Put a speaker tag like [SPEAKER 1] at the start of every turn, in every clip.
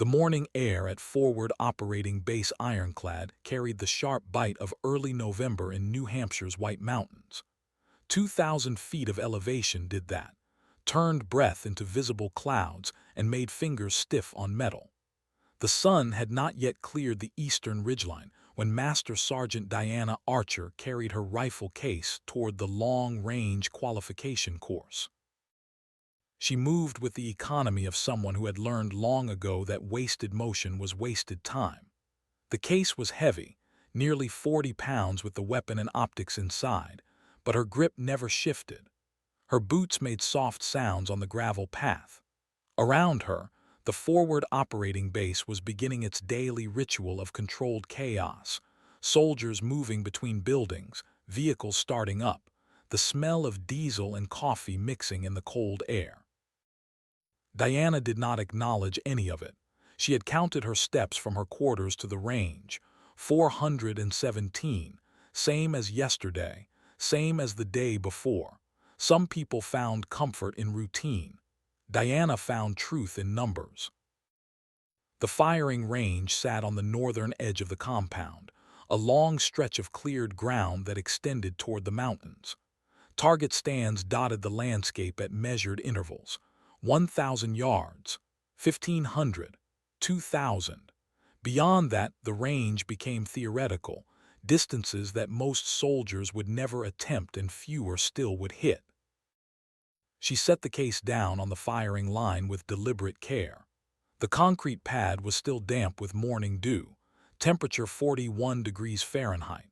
[SPEAKER 1] The morning air at Forward Operating Base Ironclad carried the sharp bite of early November in New Hampshire's White Mountains. 2,000 feet of elevation did that, turned breath into visible clouds and made fingers stiff on metal. The sun had not yet cleared the eastern ridgeline when Master Sergeant Diana Archer carried her rifle case toward the long-range qualification course. She moved with the economy of someone who had learned long ago that wasted motion was wasted time. The case was heavy, nearly 40 pounds with the weapon and optics inside, but her grip never shifted. Her boots made soft sounds on the gravel path. Around her, the Forward Operating Base was beginning its daily ritual of controlled chaos. Soldiers moving between buildings, vehicles starting up, the smell of diesel and coffee mixing in the cold air. Diana did not acknowledge any of it. She had counted her steps from her quarters to the range. 417, same as yesterday, same as the day before. Some people found comfort in routine. Diana found truth in numbers. The firing range sat on the northern edge of the compound, a long stretch of cleared ground that extended toward the mountains. Target stands dotted the landscape at measured intervals. 1,000 yards, 1,500, 2,000. Beyond that, the range became theoretical, distances that most soldiers would never attempt and fewer still would hit. She set the case down on the firing line with deliberate care. The concrete pad was still damp with morning dew, temperature 41 degrees Fahrenheit,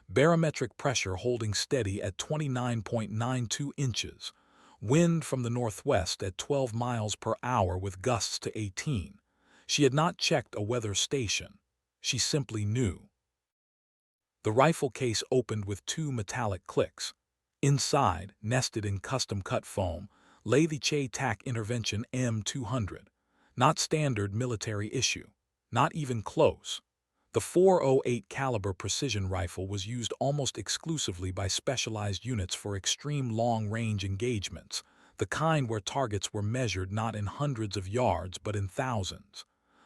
[SPEAKER 1] barometric pressure holding steady at 29.92 inches, wind from the northwest at 12 miles per hour with gusts to 18. She had not checked a weather station. She simply knew. The rifle case opened with 2 metallic clicks. Inside, nested in custom-cut foam, lay the Che-Tak Intervention M200. Not standard military issue. Not even close. The .408 caliber precision rifle was used almost exclusively by specialized units for extreme long-range engagements, the kind where targets were measured not in hundreds of yards but in thousands.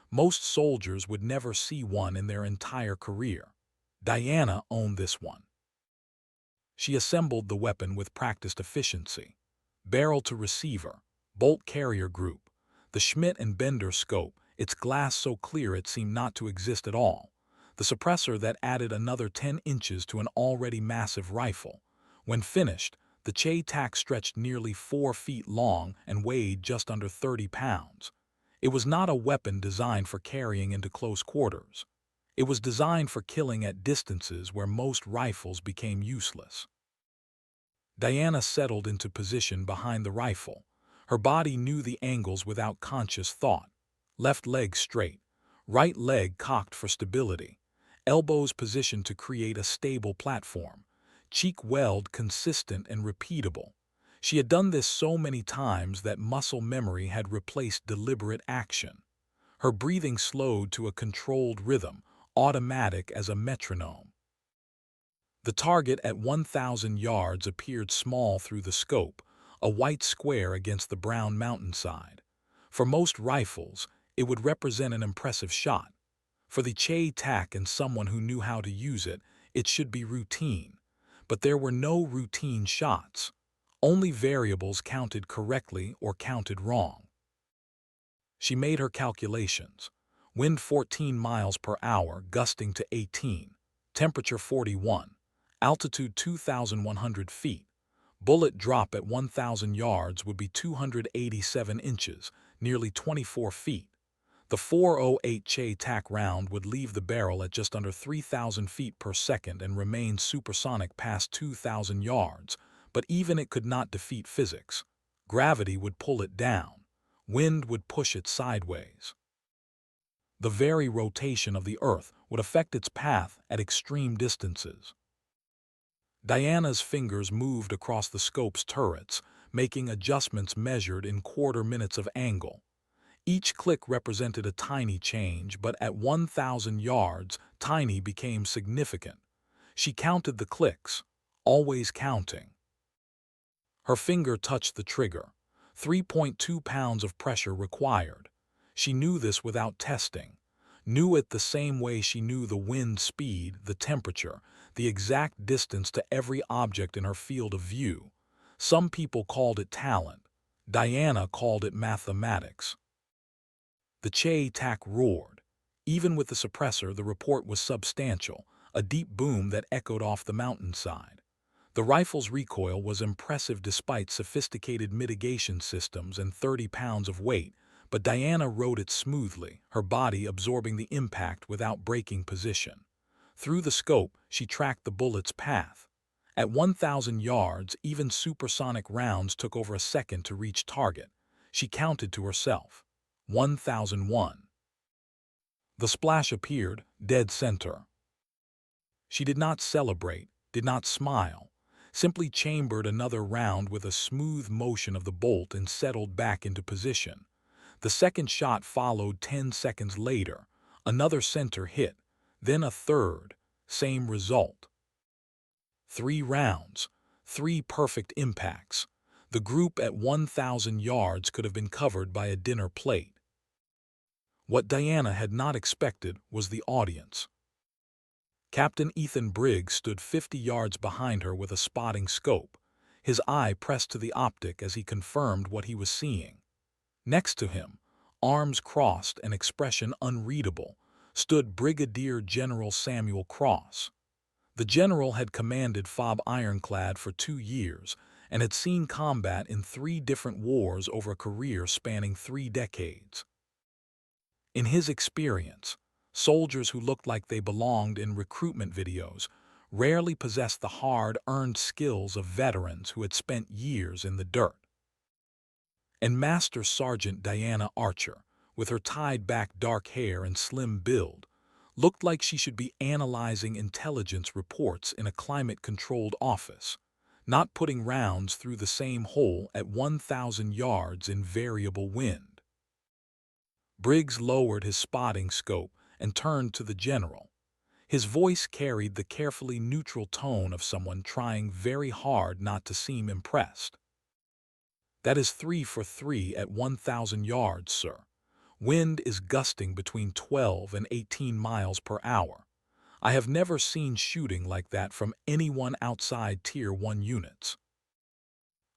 [SPEAKER 1] Most soldiers would never see one in their entire career. Diana owned this one. She assembled the weapon with practiced efficiency. Barrel to receiver, bolt carrier group, the Schmidt and Bender scope, its glass so clear it seemed not to exist at all. The suppressor that added another 10 inches to an already massive rifle. When finished, the Che-Tak stretched nearly 4 feet long and weighed just under 30 pounds. It was not a weapon designed for carrying into close quarters. It was designed for killing at distances where most rifles became useless. Diana settled into position behind the rifle. Her body knew the angles without conscious thought. Left leg straight, right leg cocked for stability, elbows positioned to create a stable platform, cheek weld consistent and repeatable. She had done this so many times that muscle memory had replaced deliberate action. Her breathing slowed to a controlled rhythm, automatic as a metronome. The target at 1,000 yards appeared small through the scope, a white square against the brown mountainside. For most rifles, it would represent an impressive shot. For the Che-Tak and someone who knew how to use it, it should be routine. But there were no routine shots. Only variables counted correctly or counted wrong. She made her calculations. Wind 14 miles per hour, gusting to 18. Temperature 41. Altitude 2,100 feet. Bullet drop at 1,000 yards would be 287 inches, nearly 24 feet. The .408 Che-Tak round would leave the barrel at just under 3,000 feet per second and remain supersonic past 2,000 yards, but even it could not defeat physics. Gravity would pull it down. Wind would push it sideways. The very rotation of the Earth would affect its path at extreme distances. Diana's fingers moved across the scope's turrets, making adjustments measured in quarter minutes of angle. Each click represented a tiny change, but at 1,000 yards, tiny became significant. She counted the clicks, always counting. Her finger touched the trigger. 3.2 pounds of pressure required. She knew this without testing, knew it the same way she knew the wind speed, the temperature, the exact distance to every object in her field of view. Some people called it talent. Diana called it mathematics. The Che-Tak roared. Even with the suppressor, the report was substantial, a deep boom that echoed off the mountainside. The rifle's recoil was impressive despite sophisticated mitigation systems and 30 pounds of weight, but Diana rode it smoothly, her body absorbing the impact without breaking position. Through the scope, she tracked the bullet's path. At 1,000 yards, even supersonic rounds took over a second to reach target. She counted to herself. 1001. The splash appeared, dead center. She did not celebrate, did not smile, simply chambered another round with a smooth motion of the bolt and settled back into position. The second shot followed 10 seconds later. Another center hit, then a third, same result. 3 rounds, 3 perfect impacts. The group at 1,000 yards could have been covered by a dinner plate. What Diana had not expected was the audience. Captain Ethan Briggs stood 50 yards behind her with a spotting scope, his eye pressed to the optic as he confirmed what he was seeing. Next to him, arms crossed and expression unreadable, stood Brigadier General Samuel Cross. The general had commanded FOB Ironclad for 2 years and had seen combat in 3 different wars over a career spanning 3 decades. In his experience, soldiers who looked like they belonged in recruitment videos rarely possessed the hard-earned skills of veterans who had spent years in the dirt. And Master Sergeant Diana Archer, with her tied-back dark hair and slim build, looked like she should be analyzing intelligence reports in a climate-controlled office, not putting rounds through the same hole at 1,000 yards in variable wind. Briggs lowered his spotting scope and turned to the general. His voice carried the carefully neutral tone of someone trying very hard not to seem impressed. "That is 3 for 3 at 1,000 yards, sir. Wind is gusting between 12 and 18 miles per hour. I have never seen shooting like that from anyone outside Tier 1 units."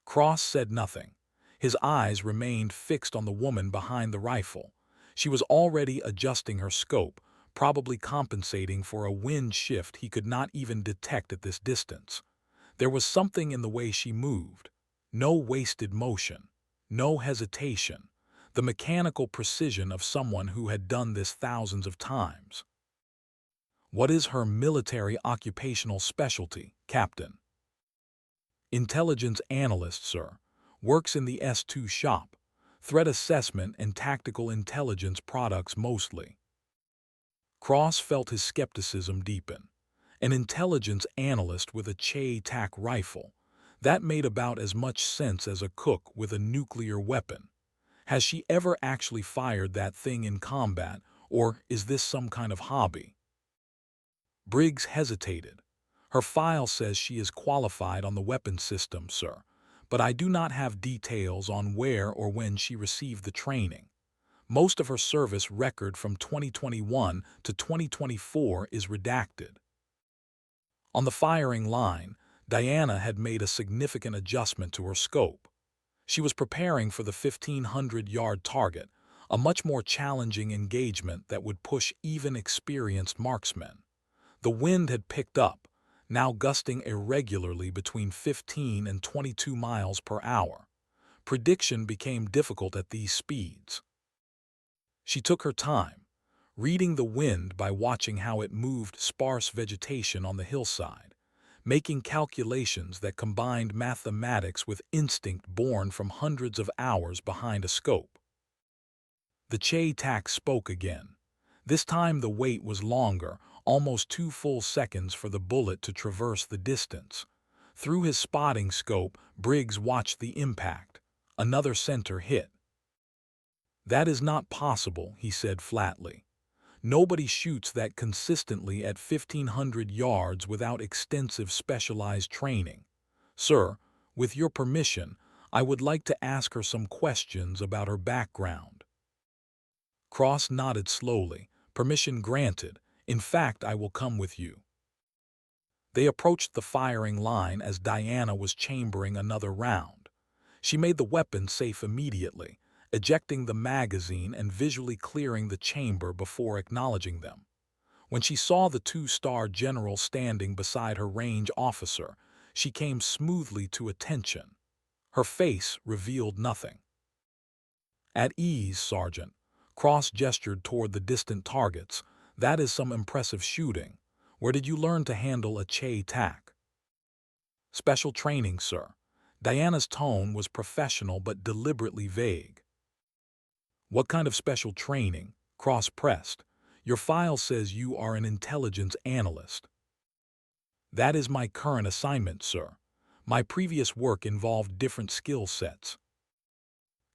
[SPEAKER 1] Cross said nothing. His eyes remained fixed on the woman behind the rifle. She was already adjusting her scope, probably compensating for a wind shift he could not even detect at this distance. There was something in the way she moved. No wasted motion, no hesitation, the mechanical precision of someone who had done this thousands of times. "What is her military occupational specialty, Captain?" "Intelligence analyst, sir. Works in the S2 shop. Threat assessment and tactical intelligence products mostly." Cross felt his skepticism deepen. An intelligence analyst with a Che-Tak rifle. That made about as much sense as a cook with a nuclear weapon. Has she ever actually fired that thing in combat, or is this some kind of hobby? Briggs hesitated. "Her file says she is qualified on the weapons system, sir, but I do not have details on where or when she received the training. Most of her service record from 2021 to 2024 is redacted." On the firing line, Diana had made a significant adjustment to her scope. She was preparing for the 1,500-yard target, a much more challenging engagement that would push even experienced marksmen. The wind had picked up, now gusting irregularly between 15 and 22 miles per hour. Prediction became difficult at these speeds. She took her time, reading the wind by watching how it moved sparse vegetation on the hillside, making calculations that combined mathematics with instinct born from hundreds of hours behind a scope. The Che-Tak spoke again. This time the wait was longer, almost 2 full seconds for the bullet to traverse the distance. Through his spotting scope, Briggs watched the impact. Another center hit. "That is not possible," he said flatly. "Nobody shoots that consistently at 1,500 yards without extensive specialized training. Sir, with your permission, I would like to ask her some questions about her background." Cross nodded slowly. Permission granted. In fact, I will come with you. They approached the firing line as Diana was chambering another round. She made the weapon safe immediately, ejecting the magazine and visually clearing the chamber before acknowledging them. When she saw the two-star general standing beside her range officer, she came smoothly to attention. Her face revealed nothing. At ease, Sergeant. Cross gestured toward the distant targets. That is some impressive shooting. Where did you learn to handle a Che-tac? Special training, sir. Diana's tone was professional but deliberately vague. What kind of special training? Cross pressed. Your file says you are an intelligence analyst. That is my current assignment, sir. My previous work involved different skill sets.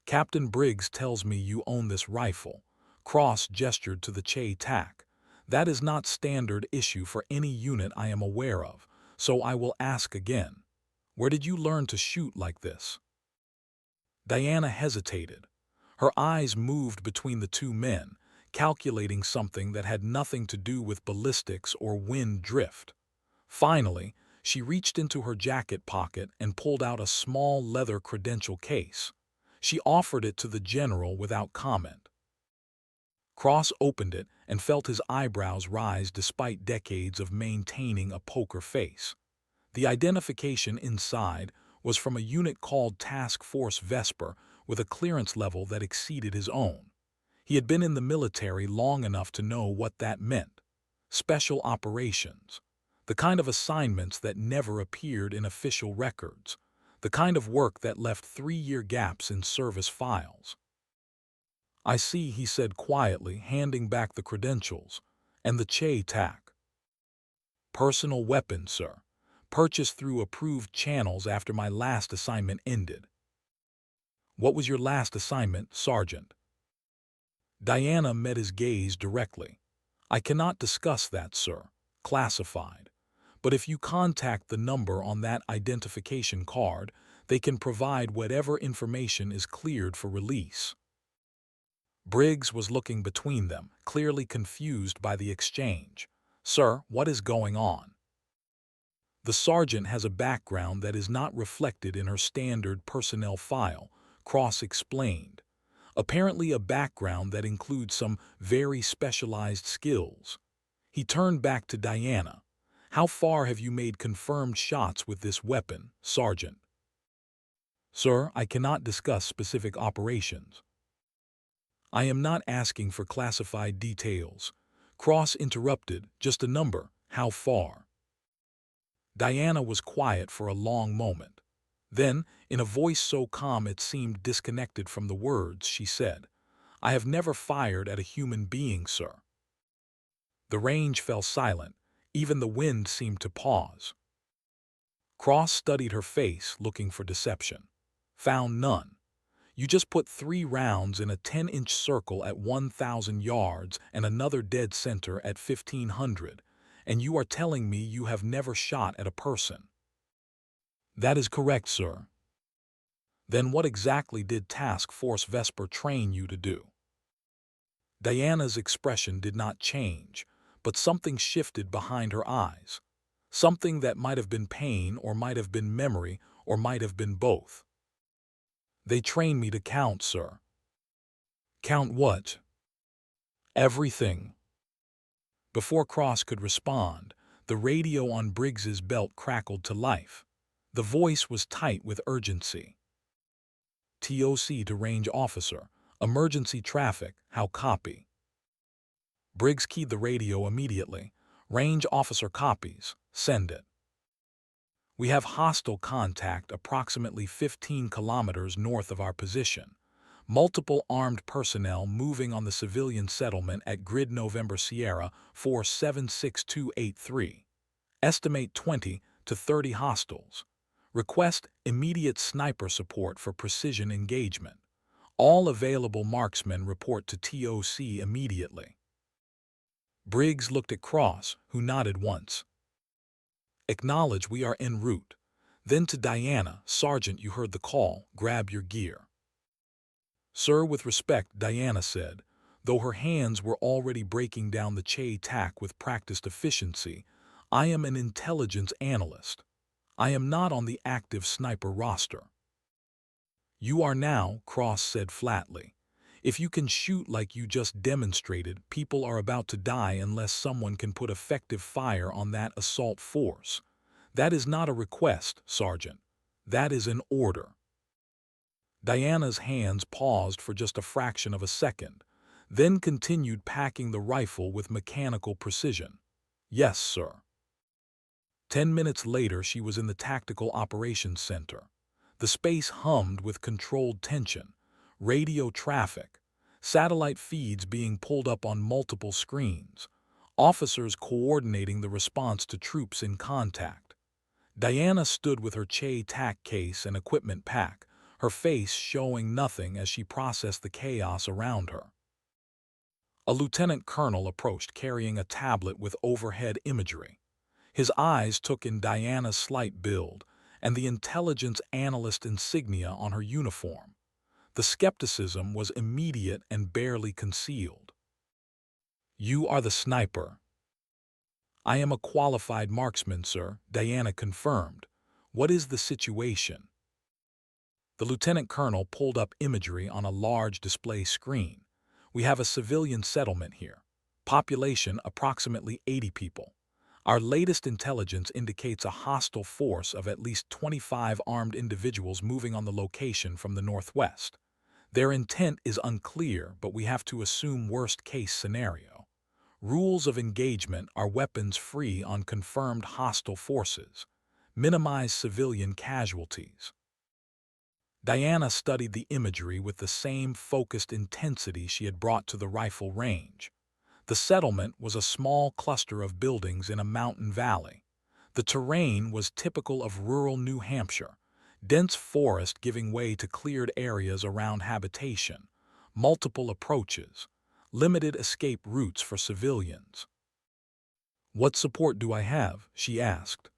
[SPEAKER 1] Captain Briggs tells me you own this rifle. Cross gestured to the Che-tac. That is not standard issue for any unit I am aware of, so I will ask again. Where did you learn to shoot like this? Diana hesitated. Her eyes moved between the two men, calculating something that had nothing to do with ballistics or wind drift. Finally, she reached into her jacket pocket and pulled out a small leather credential case. She offered it to the general without comment. Cross opened it and felt his eyebrows rise despite decades of maintaining a poker face. The identification inside was from a unit called Task Force Vesper with a clearance level that exceeded his own. He had been in the military long enough to know what that meant. Special operations. The kind of assignments that never appeared in official records. The kind of work that left 3-year gaps in service files. I see, he said quietly, handing back the credentials. And the Che-tac. Personal weapon, sir. Purchased through approved channels after my last assignment ended. What was your last assignment, Sergeant? Diana met his gaze directly. I cannot discuss that, sir. Classified. But if you contact the number on that identification card, they can provide whatever information is cleared for release. Briggs was looking between them, clearly confused by the exchange. Sir, what is going on? The sergeant has a background that is not reflected in her standard personnel file, Cross explained. Apparently a background that includes some very specialized skills. He turned back to Diana. How far have you made confirmed shots with this weapon, Sergeant? Sir, I cannot discuss specific operations. I am not asking for classified details. Cross interrupted, just a number, how far? Diana was quiet for a long moment. Then, in a voice so calm it seemed disconnected from the words, she said, I have never fired at a human being, sir. The range fell silent. Even the wind seemed to pause. Cross studied her face, looking for deception. Found none. You just put 3 rounds in a 10-inch circle at 1,000 yards and another dead center at 1,500, and you are telling me you have never shot at a person. That is correct, sir. Then what exactly did Task Force Vesper train you to do? Diana's expression did not change, but something shifted behind her eyes. Something that might have been pain or might have been memory or might have been both. They trained me to count, sir. Count what? Everything. Before Cross could respond, the radio on Briggs's belt crackled to life. The voice was tight with urgency. TOC to range officer. Emergency traffic. How copy? Briggs keyed the radio immediately. Range officer copies. Send it. We have hostile contact approximately 15 kilometers north of our position. Multiple armed personnel moving on the civilian settlement at Grid November Sierra 476283. Estimate 20 to 30 hostiles. Request immediate sniper support for precision engagement. All available marksmen report to TOC immediately. Briggs looked at Cross, who nodded once. Acknowledge we are en route. Then to Diana, Sergeant, you heard the call, grab your gear. Sir, with respect, Diana said, Though her hands were already breaking down the Che tack with practiced efficiency, I am an intelligence analyst. I am not on the active sniper roster. You are now, Cross said flatly. If you can shoot like you just demonstrated, people are about to die unless someone can put effective fire on that assault force. That is not a request, Sergeant. That is an order. Diana's hands paused for just a fraction of a second, then continued packing the rifle with mechanical precision. Yes, sir. 10 minutes later, she was in the Tactical Operations Center. The space hummed with controlled tension, radio traffic, satellite feeds being pulled up on multiple screens, officers coordinating the response to troops in contact. Diana stood with her Che tack case and equipment pack, her face showing nothing as she processed the chaos around her. A lieutenant colonel approached carrying a tablet with overhead imagery. His eyes took in Diana's slight build and the intelligence analyst insignia on her uniform. The skepticism was immediate and barely concealed. You are the sniper. I am a qualified marksman, sir, Diana confirmed. What is the situation? The lieutenant colonel pulled up imagery on a large display screen. We have a civilian settlement here. Population approximately 80 people. Our latest intelligence indicates a hostile force of at least 25 armed individuals moving on the location from the northwest. Their intent is unclear, but we have to assume worst-case scenario. Rules of engagement are weapons free on confirmed hostile forces. Minimize civilian casualties. Diana studied the imagery with the same focused intensity she had brought to the rifle range. The settlement was a small cluster of buildings in a mountain valley. The terrain was typical of rural New Hampshire, dense forest giving way to cleared areas around habitation, multiple approaches, limited escape routes for civilians. What support do I have? She asked.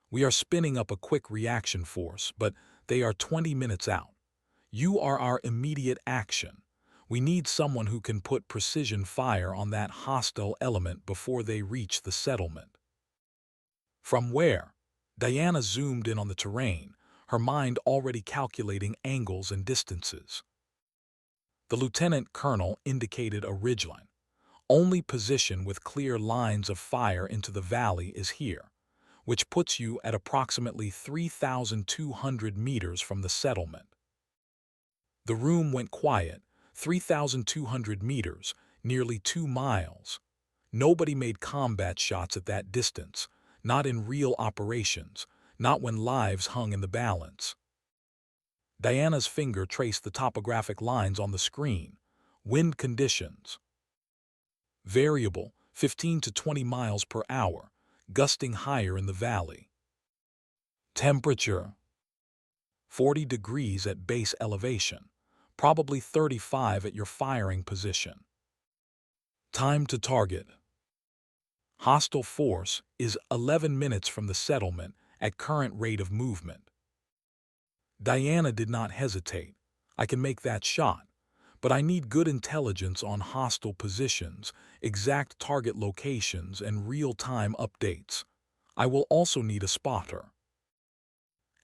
[SPEAKER 1] We are spinning up a quick reaction force, but they are 20 minutes out. You are our immediate action. We need someone who can put precision fire on that hostile element before they reach the settlement. From where? Diana zoomed in on the terrain, her mind already calculating angles and distances. The lieutenant colonel indicated a ridgeline. Only position with clear lines of fire into the valley is here, which puts you at approximately 3,200 meters from the settlement. The room went quiet, 3,200 meters, nearly 2 miles. Nobody made combat shots at that distance, not in real operations, not when lives hung in the balance. Diana's finger traced the topographic lines on the screen. Wind conditions. Variable, 15 to 20 miles per hour, gusting higher in the valley. Temperature. 40 degrees at base elevation, probably 35 at your firing position. Time to target. Hostile force is 11 minutes from the settlement at current rate of movement. Diana did not hesitate. I can make that shot, but I need good intelligence on hostile positions, exact target locations, and real-time updates. I will also need a spotter.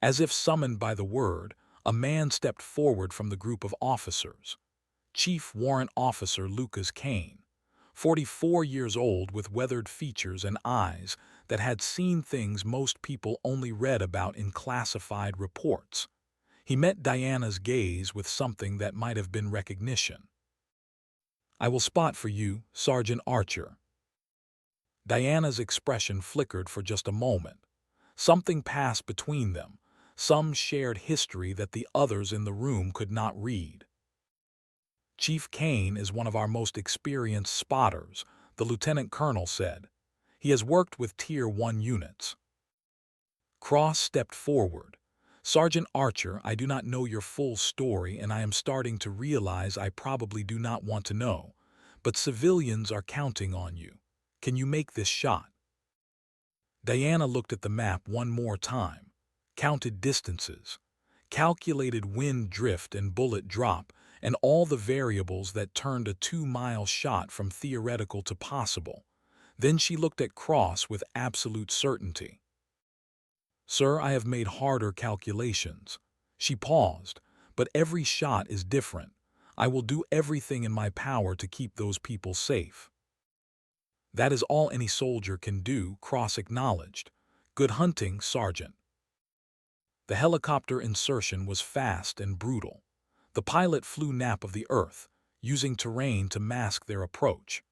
[SPEAKER 1] As if summoned by the word, a man stepped forward from the group of officers. Chief Warrant Officer Lucas Kane, 44 years old with weathered features and eyes that had seen things most people only read about in classified reports. He met Diana's gaze with something that might have been recognition. I will spot for you, Sergeant Archer. Diana's expression flickered for just a moment. Something passed between them, some shared history that the others in the room could not read. Chief Kane is one of our most experienced spotters, the lieutenant colonel said. He has worked with Tier 1 units. Cross stepped forward. Sergeant Archer, I do not know your full story, and I am starting to realize I probably do not want to know, but civilians are counting on you. Can you make this shot? Diana looked at the map one more time, counted distances, calculated wind drift and bullet drop, and all the variables that turned a 2-mile shot from theoretical to possible. Then she looked at Cross with absolute certainty. "Sir, I have made harder calculations." She paused. "But every shot is different. I will do everything in my power to keep those people safe." "That is all any soldier can do," Cross acknowledged. "Good hunting, Sergeant." The helicopter insertion was fast and brutal. The pilot flew nap of the earth, using terrain to mask their approach.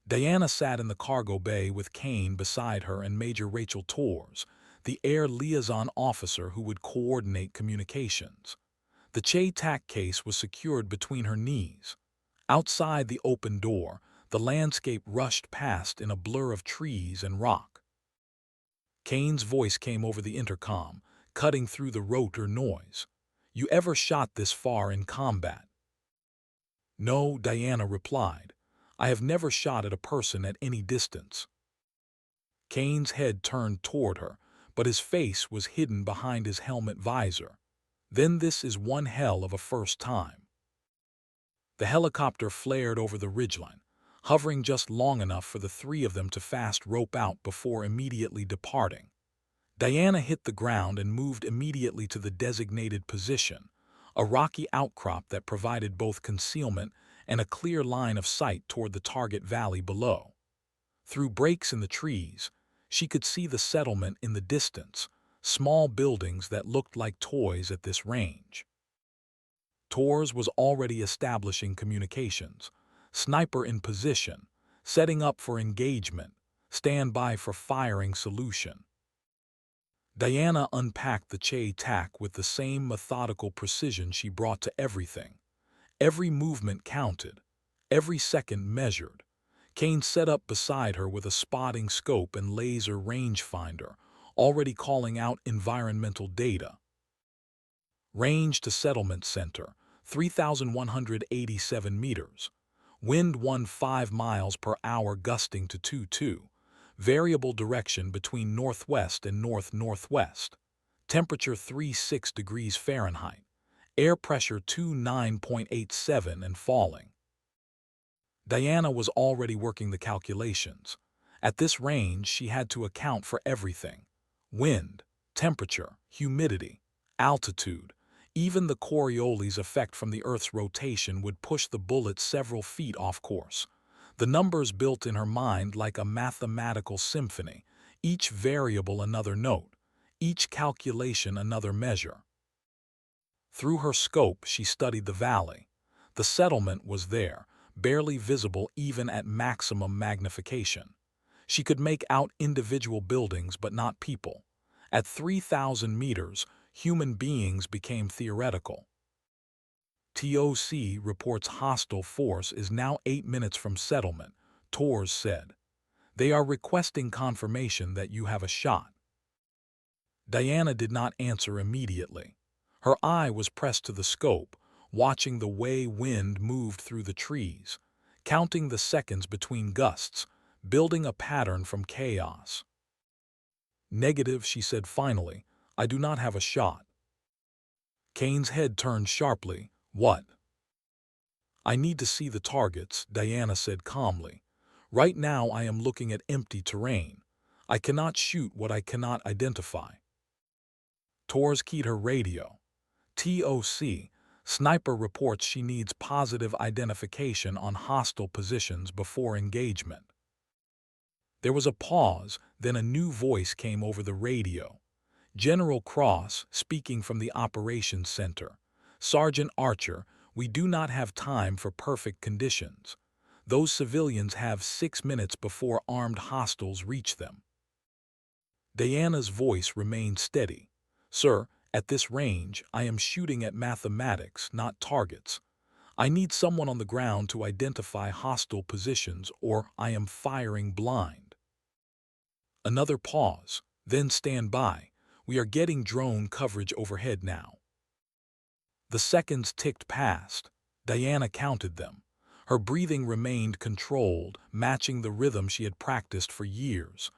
[SPEAKER 1] Diana sat in the cargo bay with Kane beside her and Major Rachel Torres, the air liaison officer who would coordinate communications. The Che-Tak case was secured between her knees. Outside the open door, the landscape rushed past in a blur of trees and rock. Kane's voice came over the intercom, cutting through the rotor noise. "You ever shot this far in combat?" "No," Diana replied. "I have never shot at a person at any distance." Kane's head turned toward her, but his face was hidden behind his helmet visor. "Then this is one hell of a first time." The helicopter flared over the ridgeline, hovering just long enough for the three of them to fast rope out before immediately departing. Diana hit the ground and moved immediately to the designated position, a rocky outcrop that provided both concealment and a clear line of sight toward the target valley below. Through breaks in the trees, she could see the settlement in the distance, small buildings that looked like toys at this range. Torres was already establishing communications, sniper in position, setting up for engagement, standby for firing solution. Diana unpacked the Che-Tak with the same methodical precision she brought to everything. Every movement counted, every second measured. Kane sat up beside her with a spotting scope and laser rangefinder, already calling out environmental data. Range to settlement center, 3,187 meters. Wind 15 miles per hour gusting to 22. Variable direction between northwest and north-northwest. Temperature 36 degrees Fahrenheit. Air pressure 29.87 and falling. Diana was already working the calculations. At this range, she had to account for everything: wind, temperature, humidity, altitude. Even the Coriolis effect from the Earth's rotation would push the bullet several feet off course. The numbers built in her mind like a mathematical symphony, each variable another note, each calculation another measure. Through her scope, she studied the valley. The settlement was there, barely visible even at maximum magnification. She could make out individual buildings but not people. At 3,000 meters, human beings became theoretical. TOC reports hostile force is now 8 minutes from settlement, Torres said. They are requesting confirmation that you have a shot. Diana did not answer immediately. Her eye was pressed to the scope, watching the way wind moved through the trees, counting the seconds between gusts, building a pattern from chaos. "Negative," she said finally. "I do not have a shot." Kane's head turned sharply. "What?" "I need to see the targets," Diana said calmly. "Right now I am looking at empty terrain. I cannot shoot what I cannot identify." Torres keyed her radio. "TOC, sniper reports she needs positive identification on hostile positions before engagement." There was a pause, then a new voice came over the radio. General Cross, speaking from the operations center. "Sergeant Archer, we do not have time for perfect conditions. Those civilians have 6 minutes before armed hostiles reach them." Diana's voice remained steady. "Sir, at this range, I am shooting at mathematics, not targets. I need someone on the ground to identify hostile positions, or I am firing blind." Another pause, then "Stand by. We are getting drone coverage overhead now." The seconds ticked past. Diana counted them. Her breathing remained controlled, matching the rhythm she had practiced for years.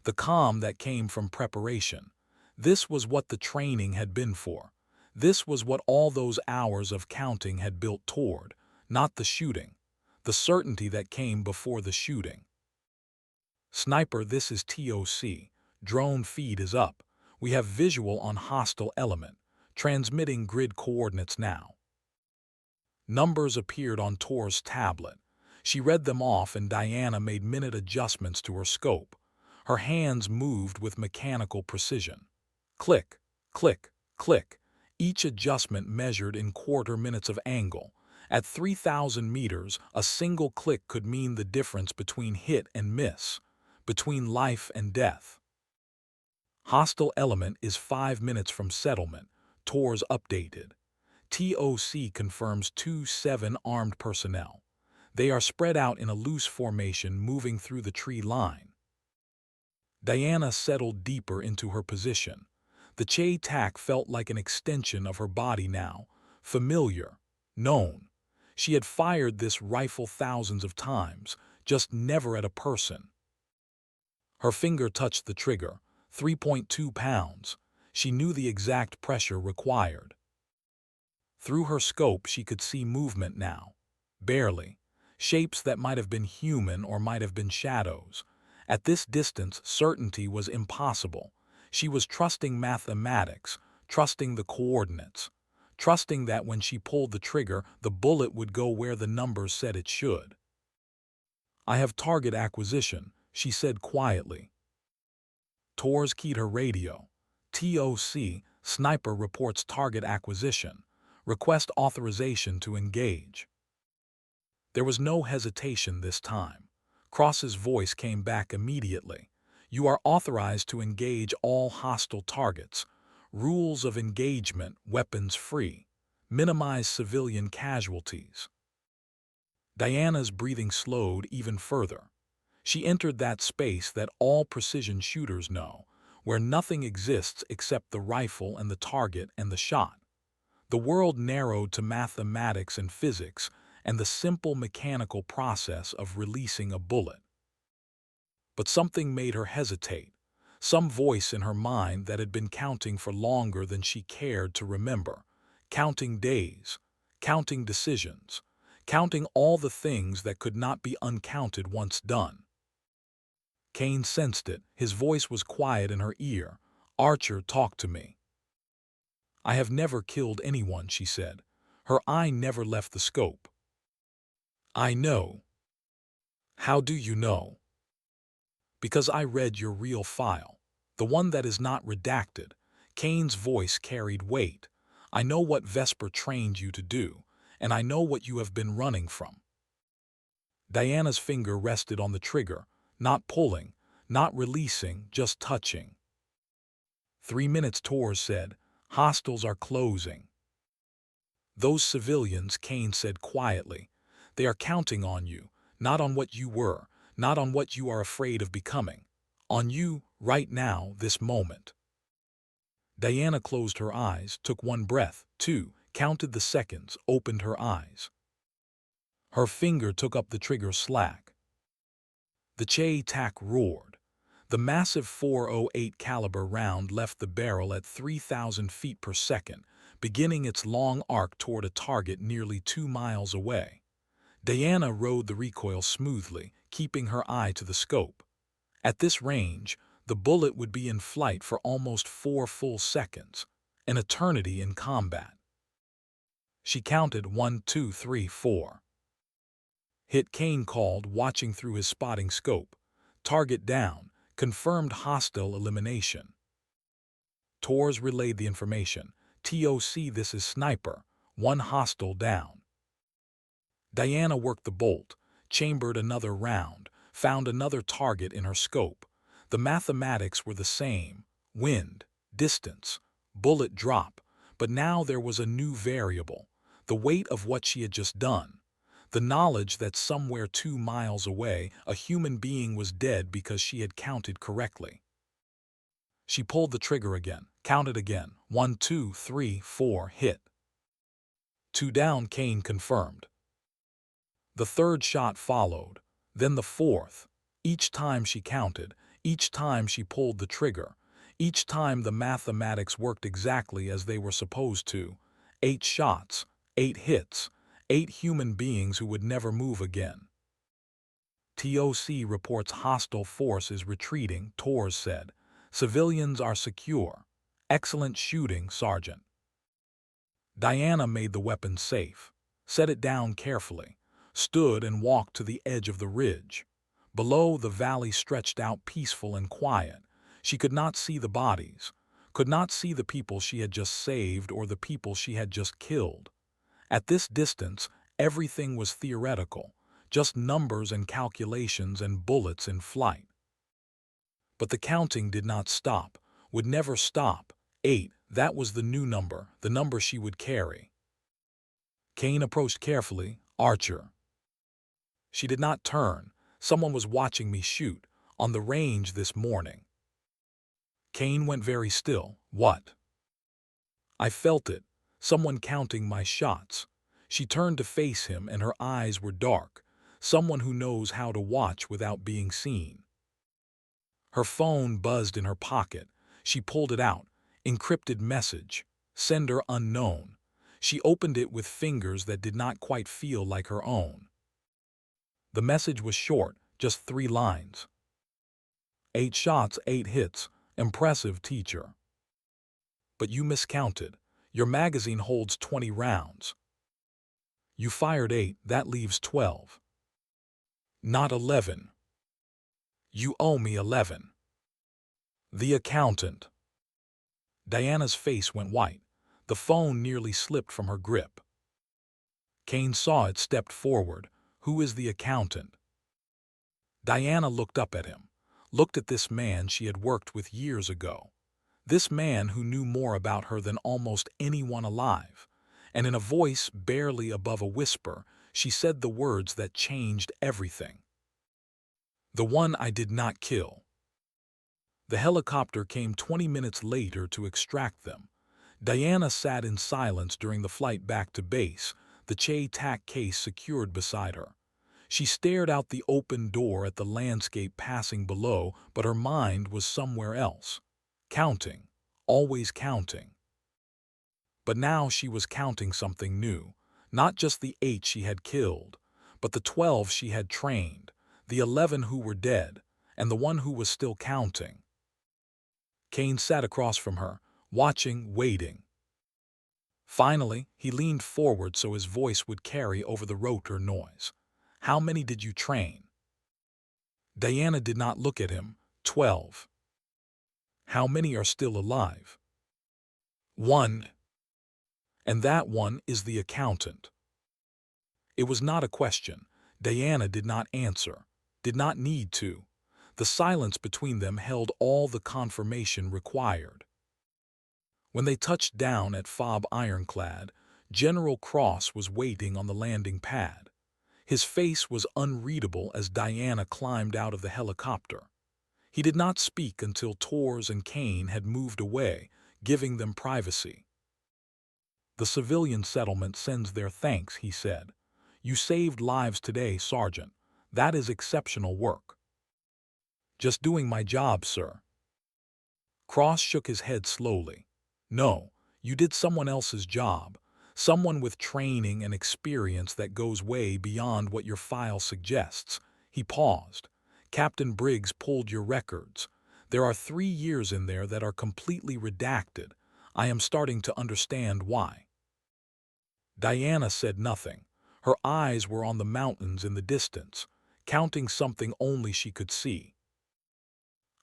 [SPEAKER 1] The calm that came from preparation. This was what the training had been for. This was what all those hours of counting had built toward, not the shooting, the certainty that came before the shooting. Sniper, this is TOC. Drone feed is up. We have visual on hostile element. Transmitting grid coordinates now. Numbers appeared on Tor's tablet. She read them off and Diana made minute adjustments to her scope. Her hands moved with mechanical precision. Click, click, click. Each adjustment measured in quarter minutes of angle. At 3,000 meters, a single click could mean the difference between hit and miss, between life and death. Hostile element is 5 minutes from settlement. Tor's updated. TOC confirms 2-7 armed personnel. They are spread out in a loose formation moving through the tree line. Diana settled deeper into her position. The Che-tac felt like an extension of her body now, familiar, known. She had fired this rifle thousands of times, just never at a person. Her finger touched the trigger, 3.2 pounds. She knew the exact pressure required. Through her scope she could see movement now. Barely. Shapes that might have been human or might have been shadows. At this distance, certainty was impossible. She was trusting mathematics, trusting the coordinates, trusting that when she pulled the trigger, the bullet would go where the numbers said it should. "I have target acquisition," she said quietly. Tors keyed her radio. TOC, Sniper reports target acquisition. Request authorization to engage. There was no hesitation this time. Cross's voice came back immediately. "You are authorized to engage all hostile targets. Rules of engagement, weapons free. Minimize civilian casualties." Diana's breathing slowed even further. She entered that space that all precision shooters know, where nothing exists except the rifle and the target and the shot. The world narrowed to mathematics and physics and the simple mechanical process of releasing a bullet. But something made her hesitate, some voice in her mind that had been counting for longer than she cared to remember, counting days, counting decisions, counting all the things that could not be uncounted once done. Kane sensed it. His voice was quiet in her ear. "Archer, talk to me." "I have never killed anyone," she said. Her eye never left the scope. "I know." "How do you know?" "Because I read your real file, the one that is not redacted." Kane's voice carried weight. "I know what Vesper trained you to do, and I know what you have been running from." Diana's finger rested on the trigger, not pulling, not releasing, just touching. 3 minutes, Tors said. "Hostiles are closing." "Those civilians," Kane said quietly, "they are counting on you, not on what you were, not on what you are afraid of becoming. On you, right now, this moment." Diana closed her eyes, took one breath, two, counted the seconds, opened her eyes. Her finger took up the trigger slack. The Che-tac roared. The massive .408 caliber round left the barrel at 3,000 feet per second, beginning its long arc toward a target nearly 2 miles away. Diana rode the recoil smoothly, keeping her eye to the scope. At this range, the bullet would be in flight for almost 4 full seconds, an eternity in combat. She counted 1, 2, 3, 4. "Hit," Kane called, watching through his spotting scope. "Target down. Confirmed hostile elimination." Tors relayed the information. "TOC, this is Sniper. 1 hostile down." Diana worked the bolt, chambered another round, found another target in her scope. The mathematics were the same: wind, distance, bullet drop, but now there was a new variable, the weight of what she had just done. The knowledge that somewhere 2 miles away a human being was dead because she had counted correctly. She pulled the trigger again, counted again. 1, 2, 3, 4, hit. 2 down, Kane confirmed. The third shot followed, then the fourth. Each time she counted, each time she pulled the trigger, Each time the mathematics worked exactly as they were supposed to. 8 shots, 8 hits, 8 human beings who would never move again. TOC reports hostile force is retreating, Torres said. Civilians are secure. Excellent shooting, Sergeant. Diana made the weapon safe, set it down carefully, stood and walked to the edge of the ridge. Below, the valley stretched out peaceful and quiet. She could not see the bodies, could not see the people she had just saved or the people she had just killed. At this distance, everything was theoretical, just numbers and calculations and bullets in flight. But the counting did not stop, would never stop. 8, that was the new number, the number she would carry. Kane approached carefully. Archer. She did not turn. Someone was watching me shoot, on the range this morning. Kane went very still. What? I felt it, someone counting my shots. She turned to face him and her eyes were dark, someone who knows how to watch without being seen. Her phone buzzed in her pocket. She pulled it out. Encrypted message. Sender unknown. She opened it with fingers that did not quite feel like her own. The message was short, just 3 lines. 8 shots, 8 hits. Impressive, teacher. But you miscounted. Your magazine holds 20 rounds. You fired 8, that leaves 12. Not 11. You owe me 11. The accountant. Diana's face went white. The phone nearly slipped from her grip. Kane saw it, stepped forward. Who is the accountant? Diana looked up at him, looked at this man she had worked with years ago. This man who knew more about her than almost anyone alive. And in a voice barely above a whisper, she said the words that changed everything. The one I did not kill. The helicopter came 20 minutes later to extract them. Diana sat in silence during the flight back to base, the Che-Tak case secured beside her. She stared out the open door at the landscape passing below, but her mind was somewhere else. Counting, always counting. But now she was counting something new, not just the 8 she had killed, but the 12 she had trained, the 11 who were dead, and the one who was still counting. Kane sat across from her, watching, waiting. Finally, he leaned forward so his voice would carry over the rotor noise. How many did you train? Diana did not look at him. 12. How many are still alive? 1. And that one is the accountant. It was not a question. Diana did not answer, did not need to. The silence between them held all the confirmation required. When they touched down at Fob Ironclad, General Cross was waiting on the landing pad. His face was unreadable as Diana climbed out of the helicopter. He did not speak until Torres and Kane had moved away, giving them privacy. The civilian settlement sends their thanks, he said. You saved lives today, Sergeant. That is exceptional work. Just doing my job, sir. Cross shook his head slowly. No, you did someone else's job, someone with training and experience that goes way beyond what your file suggests. He paused. Captain Briggs pulled your records. There are 3 years in there that are completely redacted. I am starting to understand why. Diana said nothing. Her eyes were on the mountains in the distance, counting something only she could see.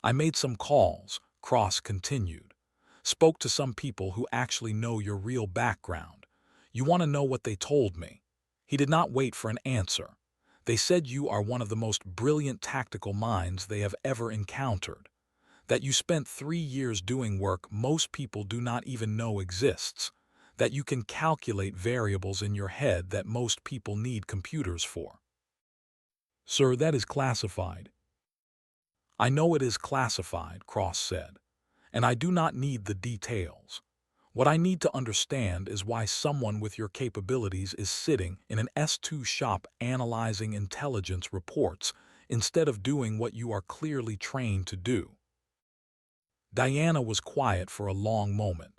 [SPEAKER 1] I made some calls, Cross continued. Spoke to some people who actually know your real background. You want to know what they told me? He did not wait for an answer. They said you are one of the most brilliant tactical minds they have ever encountered. That you spent 3 years doing work most people do not even know exists. That you can calculate variables in your head that most people need computers for. Sir, that is classified. I know it is classified, Cross said, and I do not need the details. What I need to understand is why someone with your capabilities is sitting in an S2 shop analyzing intelligence reports instead of doing what you are clearly trained to do. Diana was quiet for a long moment.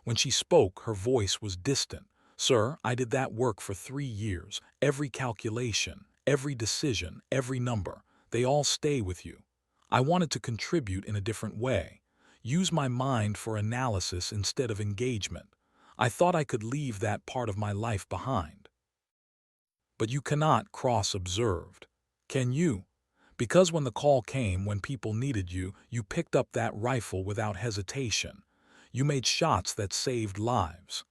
[SPEAKER 1] When she spoke, her voice was distant. "Sir, I did that work for 3 years. Every calculation, every decision, every number, they all stay with you. I wanted to contribute in a different way. Use my mind for analysis instead of engagement. I thought I could leave that part of my life behind." But you cannot, Cross observed. Can you? Because when the call came, when people needed you, you picked up that rifle without hesitation. You made shots that saved lives.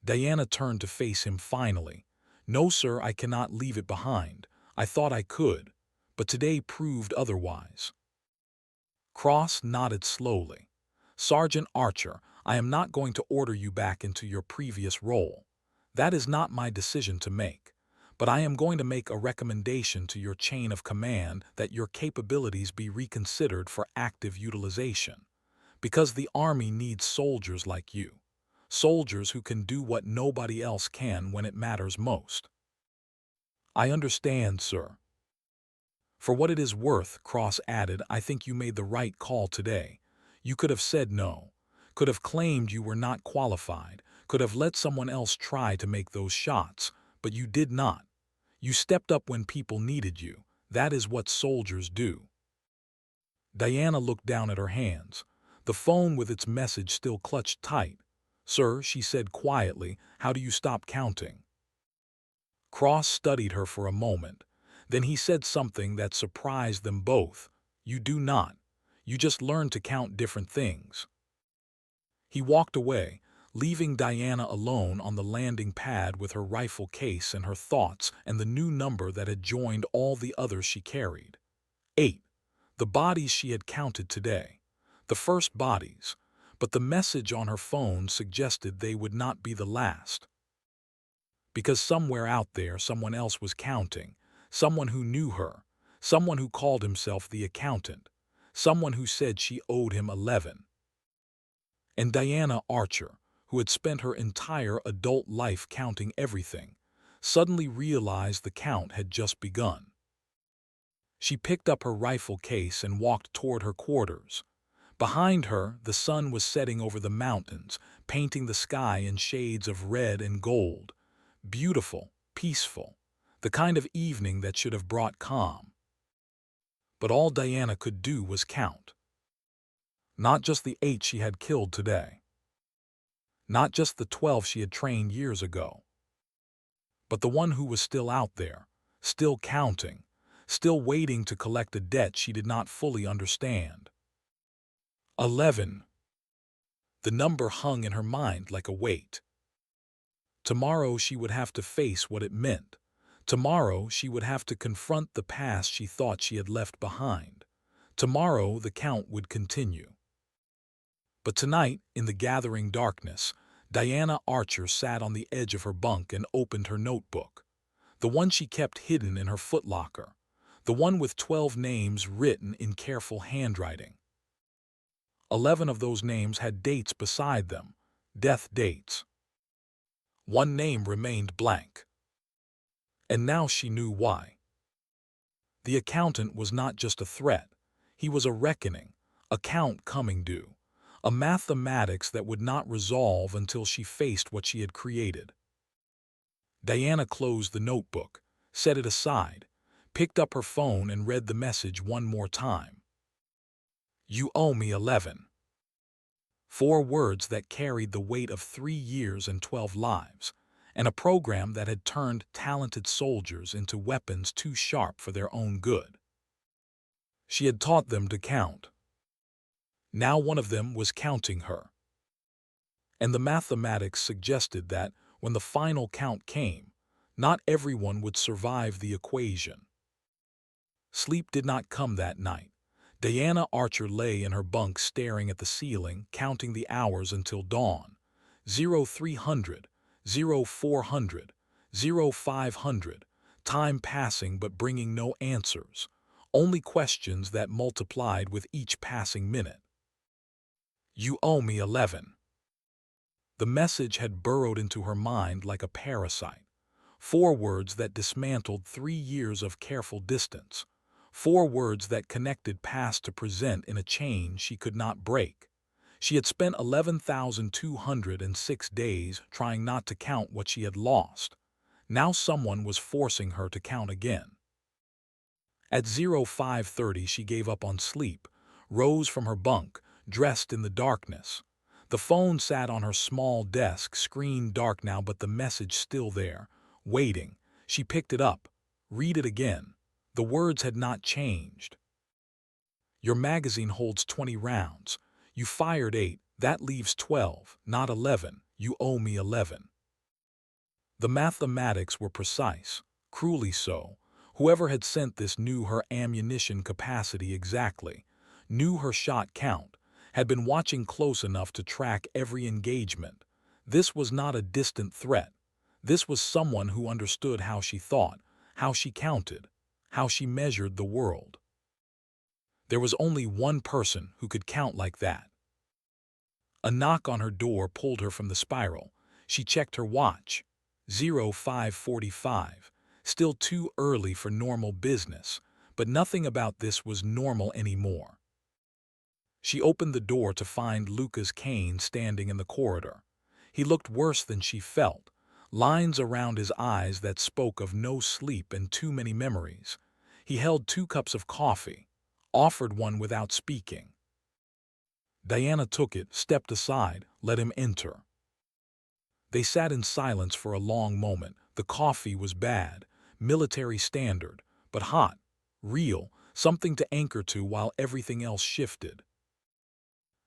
[SPEAKER 1] Diana turned to face him finally. "No, sir, I cannot leave it behind. I thought I could, but today proved otherwise." Cross nodded slowly. "Sergeant Archer, I am not going to order you back into your previous role. That is not my decision to make. But I am going to make a recommendation to your chain of command that your capabilities be reconsidered for active utilization. Because the Army needs soldiers like you. Soldiers who can do what nobody else can when it matters most." "I understand, sir." "For what it is worth," Cross added, "I think you made the right call today. You could have said no, could have claimed you were not qualified, could have let someone else try to make those shots, but you did not. You stepped up when people needed you. That is what soldiers do." Diana looked down at her hands. The phone with its message still clutched tight. "Sir," she said quietly, "how do you stop counting?" Cross studied her for a moment. Then he said something that surprised them both. "You do not. You just learn to count different things." He walked away, leaving Diana alone on the landing pad with her rifle case and her thoughts and the new number that had joined all the others she carried. 8. The bodies she had counted today. The first bodies. But the message on her phone suggested they would not be the last. Because somewhere out there someone else was counting, someone who knew her, someone who called himself the accountant, someone who said she owed him 11. And Diana Archer, who had spent her entire adult life counting everything, suddenly realized the count had just begun. She picked up her rifle case and walked toward her quarters. Behind her, the sun was setting over the mountains, painting the sky in shades of red and gold. Beautiful, peaceful, the kind of evening that should have brought calm. But all Diana could do was count. Not just the 8 she had killed today. Not just the 12 she had trained years ago. But the one who was still out there, still counting, still waiting to collect a debt she did not fully understand. 11. The number hung in her mind like a weight. Tomorrow she would have to face what it meant. Tomorrow she would have to confront the past she thought she had left behind. Tomorrow the count would continue. But tonight, in the gathering darkness, Diana Archer sat on the edge of her bunk and opened her notebook. The one she kept hidden in her footlocker. The one with 12 names written in careful handwriting. 11 of those names had dates beside them, death dates. One name remained blank. And now she knew why. The accountant was not just a threat. He was a reckoning, a count coming due, a mathematics that would not resolve until she faced what she had created. Diana closed the notebook, set it aside, picked up her phone and read the message one more time. "You owe me 11. 4 words that carried the weight of 3 years and 12 lives, and a program that had turned talented soldiers into weapons too sharp for their own good. She had taught them to count. Now one of them was counting her. And the mathematics suggested that, when the final count came, not everyone would survive the equation. Sleep did not come that night. Diana Archer lay in her bunk staring at the ceiling, counting the hours until dawn. 0300, 0400, 0500, time passing but bringing no answers, only questions that multiplied with each passing minute. "You owe me 11. The message had burrowed into her mind like a parasite. 4 words that dismantled 3 years of careful distance. 4 words that connected past to present in a chain she could not break. She had spent 11,206 days trying not to count what she had lost. Now someone was forcing her to count again. At 05:30 she gave up on sleep, rose from her bunk, dressed in the darkness. The phone sat on her small desk, screen dark now but the message still there, waiting. She picked it up. Read it again. The words had not changed. Your magazine holds 20 rounds. You fired 8, that leaves 12, not 11. You owe me 11. The mathematics were precise, cruelly so. Whoever had sent this knew her ammunition capacity exactly, knew her shot count, had been watching close enough to track every engagement. This was not a distant threat. This was someone who understood how she thought, how she counted, how she measured the world. There was only one person who could count like that. A knock on her door pulled her from the spiral. She checked her watch. 05:45. Still too early for normal business, but nothing about this was normal anymore. She opened the door to find Lucas Kane standing in the corridor. He looked worse than she felt, lines around his eyes that spoke of no sleep and too many memories. He held 2 cups of coffee, offered one without speaking. Diana took it, stepped aside, let him enter. They sat in silence for a long moment. The coffee was bad, military standard, but hot, real, something to anchor to while everything else shifted.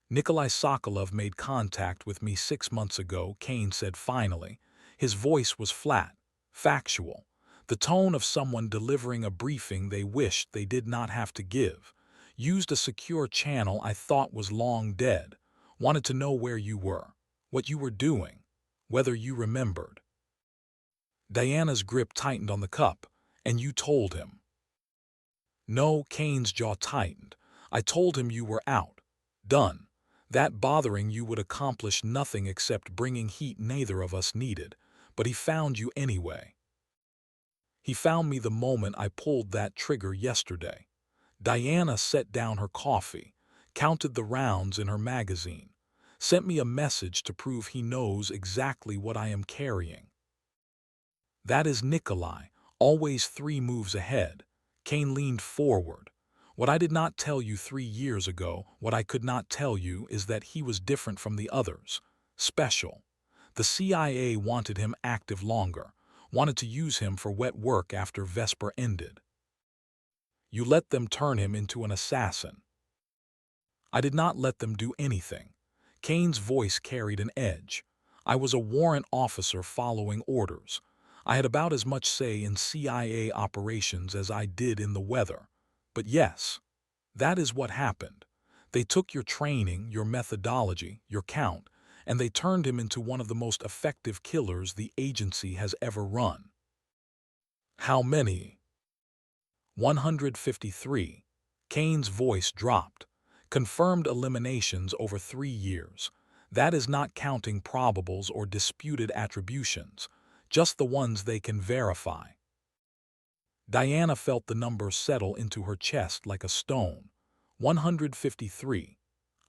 [SPEAKER 1] Nikolai Sokolov made contact with me 6 months ago, Kane said finally. His voice was flat, factual, the tone of someone delivering a briefing they wished they did not have to give. Used a secure channel I thought was long dead. Wanted to know where you were, what you were doing, whether you remembered. Diana's grip tightened on the cup, and you told him. No, Kane's jaw tightened. I told him you were out. Done. That bothering you would accomplish nothing except bringing heat neither of us needed, but he found you anyway. He found me the moment I pulled that trigger yesterday. Diana set down her coffee, counted the rounds in her magazine, sent me a message to prove he knows exactly what I am carrying. That is Nikolai, always 3 moves ahead. Kane leaned forward. What I did not tell you 3 years ago, what I could not tell you is that he was different from the others. Special. The CIA wanted him active longer, wanted to use him for wet work after Vesper ended. You let them turn him into an assassin. I did not let them do anything. Kane's voice carried an edge. I was a warrant officer following orders. I had about as much say in CIA operations as I did in the weather. But yes, that is what happened. They took your training, your methodology, your count, and they turned him into one of the most effective killers the agency has ever run. How many? 153. Kane's voice dropped. Confirmed eliminations over 3 years. That is not counting probables or disputed attributions, just the ones they can verify. Diana felt the number settle into her chest like a stone. 153.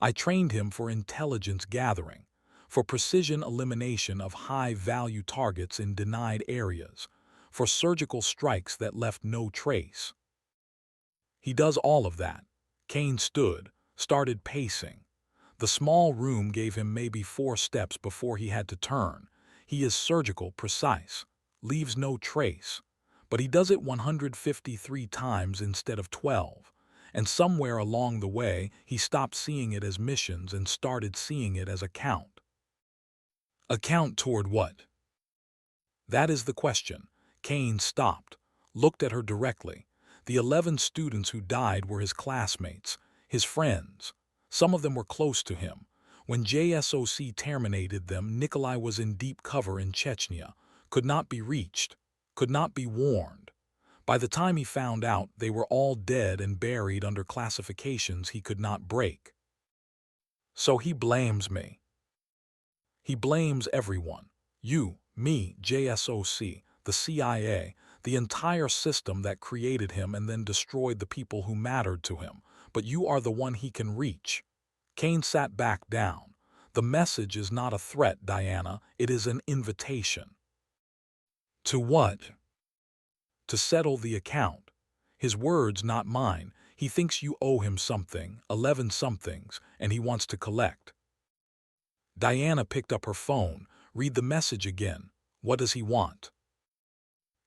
[SPEAKER 1] I trained him for intelligence gathering, for precision elimination of high-value targets in denied areas, for surgical strikes that left no trace. He does all of that. Kane stood, started pacing. The small room gave him maybe 4 steps before he had to turn. He is surgical, precise, leaves no trace. But he does it 153 times instead of 12. And somewhere along the way, he stopped seeing it as missions and started seeing it as a count. A count toward what? That is the question. Kane stopped, looked at her directly. The 11 students who died were his classmates, his friends. Some of them were close to him. When JSOC terminated them, Nikolai was in deep cover in Chechnya, could not be reached, could not be warned. By the time he found out, they were all dead and buried under classifications he could not break. So he blames me. He blames everyone. You, me, JSOC, the CIA, the entire system that created him and then destroyed the people who mattered to him. But you are the one he can reach. Kane sat back down. The message is not a threat, Diana. It is an invitation. To what? To settle the account. His words, not mine. He thinks you owe him something, 11 somethings, and he wants to collect. Diana picked up her phone. Read the message again. What does he want?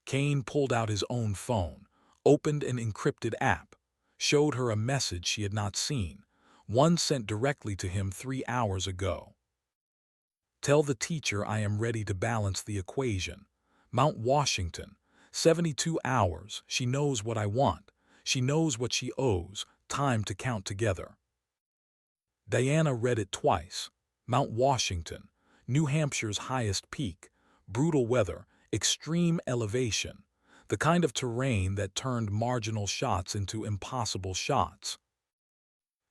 [SPEAKER 1] Kane pulled out his own phone, opened an encrypted app, showed her a message she had not seen, one sent directly to him 3 hours ago. Tell the teacher I am ready to balance the equation. Mount Washington, 72 hours. She knows what I want. She knows what she owes. Time to count together. Diana read it twice. Mount Washington, New Hampshire's highest peak, brutal weather, extreme elevation, the kind of terrain that turned marginal shots into impossible shots.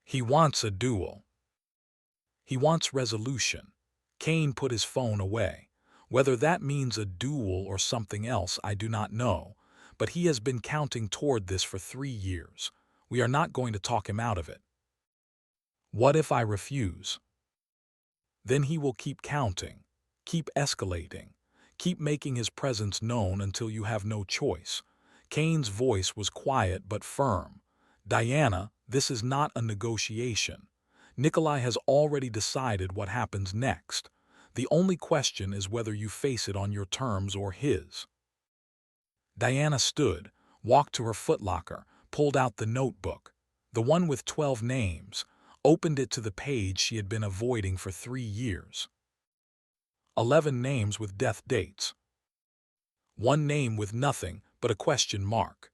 [SPEAKER 1] He wants a duel. He wants resolution. Kane put his phone away. Whether that means a duel or something else, I do not know, but he has been counting toward this for 3 years. We are not going to talk him out of it. What if I refuse? Then he will keep counting, keep escalating, keep making his presence known until you have no choice. Kane's voice was quiet but firm. Diana, this is not a negotiation. Nikolai has already decided what happens next. The only question is whether you face it on your terms or his. Diana stood, walked to her footlocker, pulled out the notebook, the one with 12 names, opened it to the page she had been avoiding for 3 years. 11 names with death dates. 1 name with nothing but a question mark.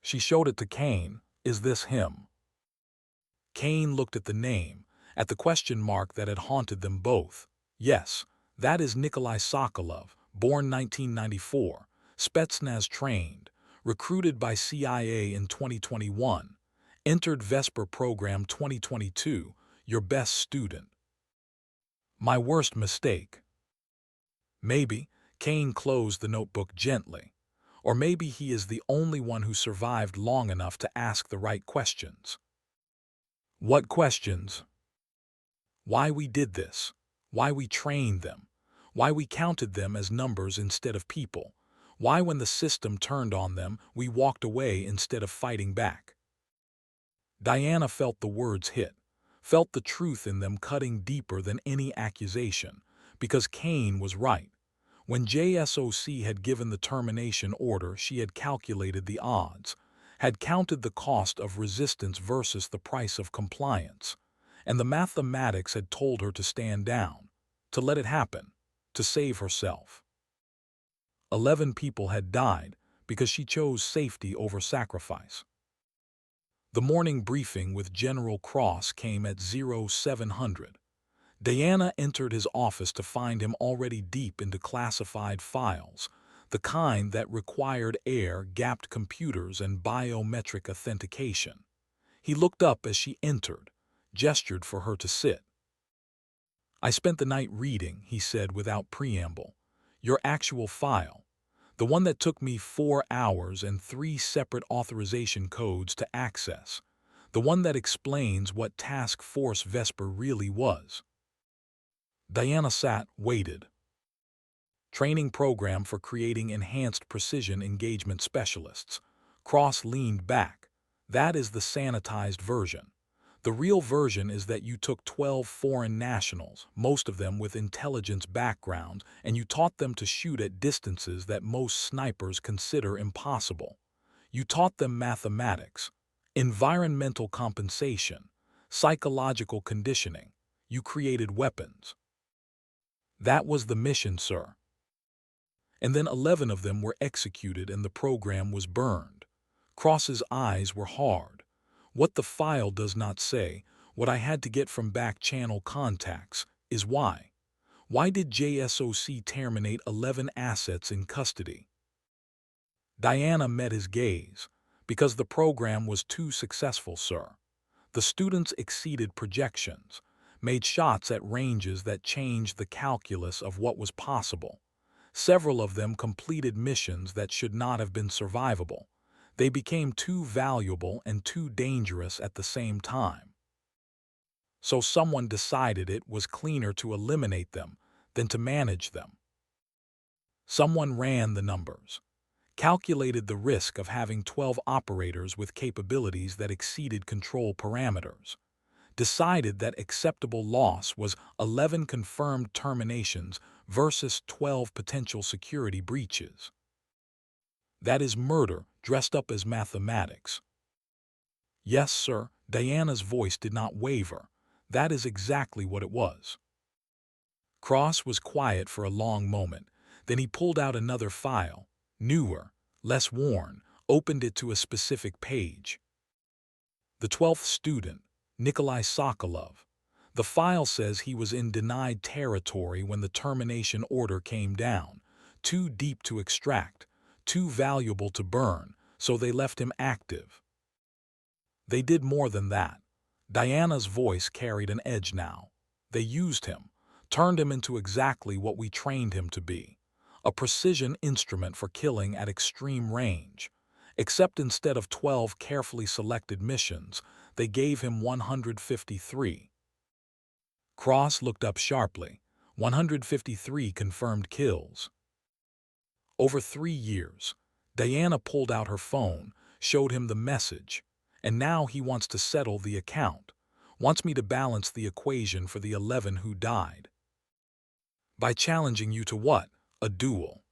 [SPEAKER 1] She showed it to Kane. Is this him? Kane looked at the name, at the question mark that had haunted them both. Yes, that is Nikolai Sokolov, born 1994, Spetsnaz trained, recruited by CIA in 2021, entered Vesper program 2022, your best student. My worst mistake. Maybe Kane closed the notebook gently, or maybe he is the only one who survived long enough to ask the right questions. What questions? Why we did this, why we trained them, why we counted them as numbers instead of people, why when the system turned on them we walked away instead of fighting back. Diana felt the words hit, felt the truth in them cutting deeper than any accusation, because Kane was right. When JSOC had given the termination order, she had calculated the odds, had counted the cost of resistance versus the price of compliance, and the mathematics had told her to stand down, to let it happen, to save herself. 11 people had died because she chose safety over sacrifice. The morning briefing with General Cross came at 0700. Diana entered his office to find him already deep into classified files, the kind that required air-gapped computers and biometric authentication. He looked up as she entered, gestured for her to sit. I spent the night reading, he said without preamble. Your actual file, the one that took me 4 hours and 3 separate authorization codes to access, the one that explains what Task Force Vesper really was. Diana sat, waited. Training program for creating enhanced precision engagement specialists. Cross leaned back. That is the sanitized version. The real version is that you took 12 foreign nationals, most of them with intelligence backgrounds, and you taught them to shoot at distances that most snipers consider impossible. You taught them mathematics, environmental compensation, psychological conditioning. You created weapons. That was the mission, sir. And then 11 of them were executed and the program was burned. Cross's eyes were hard. What the file does not say, what I had to get from back-channel contacts, is why. Why did JSOC terminate 11 assets in custody? Diana met his gaze. Because the program was too successful, sir. The students exceeded projections, made shots at ranges that changed the calculus of what was possible. Several of them completed missions that should not have been survivable. They became too valuable and too dangerous at the same time. So someone decided it was cleaner to eliminate them than to manage them. Someone ran the numbers, calculated the risk of having 12 operators with capabilities that exceeded control parameters, decided that acceptable loss was 11 confirmed terminations versus 12 potential security breaches. That is murder dressed up as mathematics. Yes, sir, Diana's voice did not waver. That is exactly what it was. Cross was quiet for a long moment. Then he pulled out another file, newer, less worn, opened it to a specific page. The 12th student, Nikolai Sokolov. The file says he was in denied territory when the termination order came down. Too deep to extract, too valuable to burn, so they left him active. They did more than that. Diana's voice carried an edge now. They used him, turned him into exactly what we trained him to be, a precision instrument for killing at extreme range. Except instead of 12 carefully selected missions, they gave him 153. Cross looked up sharply. 153 confirmed kills. Over 3 years, Diana pulled out her phone, showed him the message, and now he wants to settle the account, wants me to balance the equation for the 11 who died. By challenging you to what? A duel.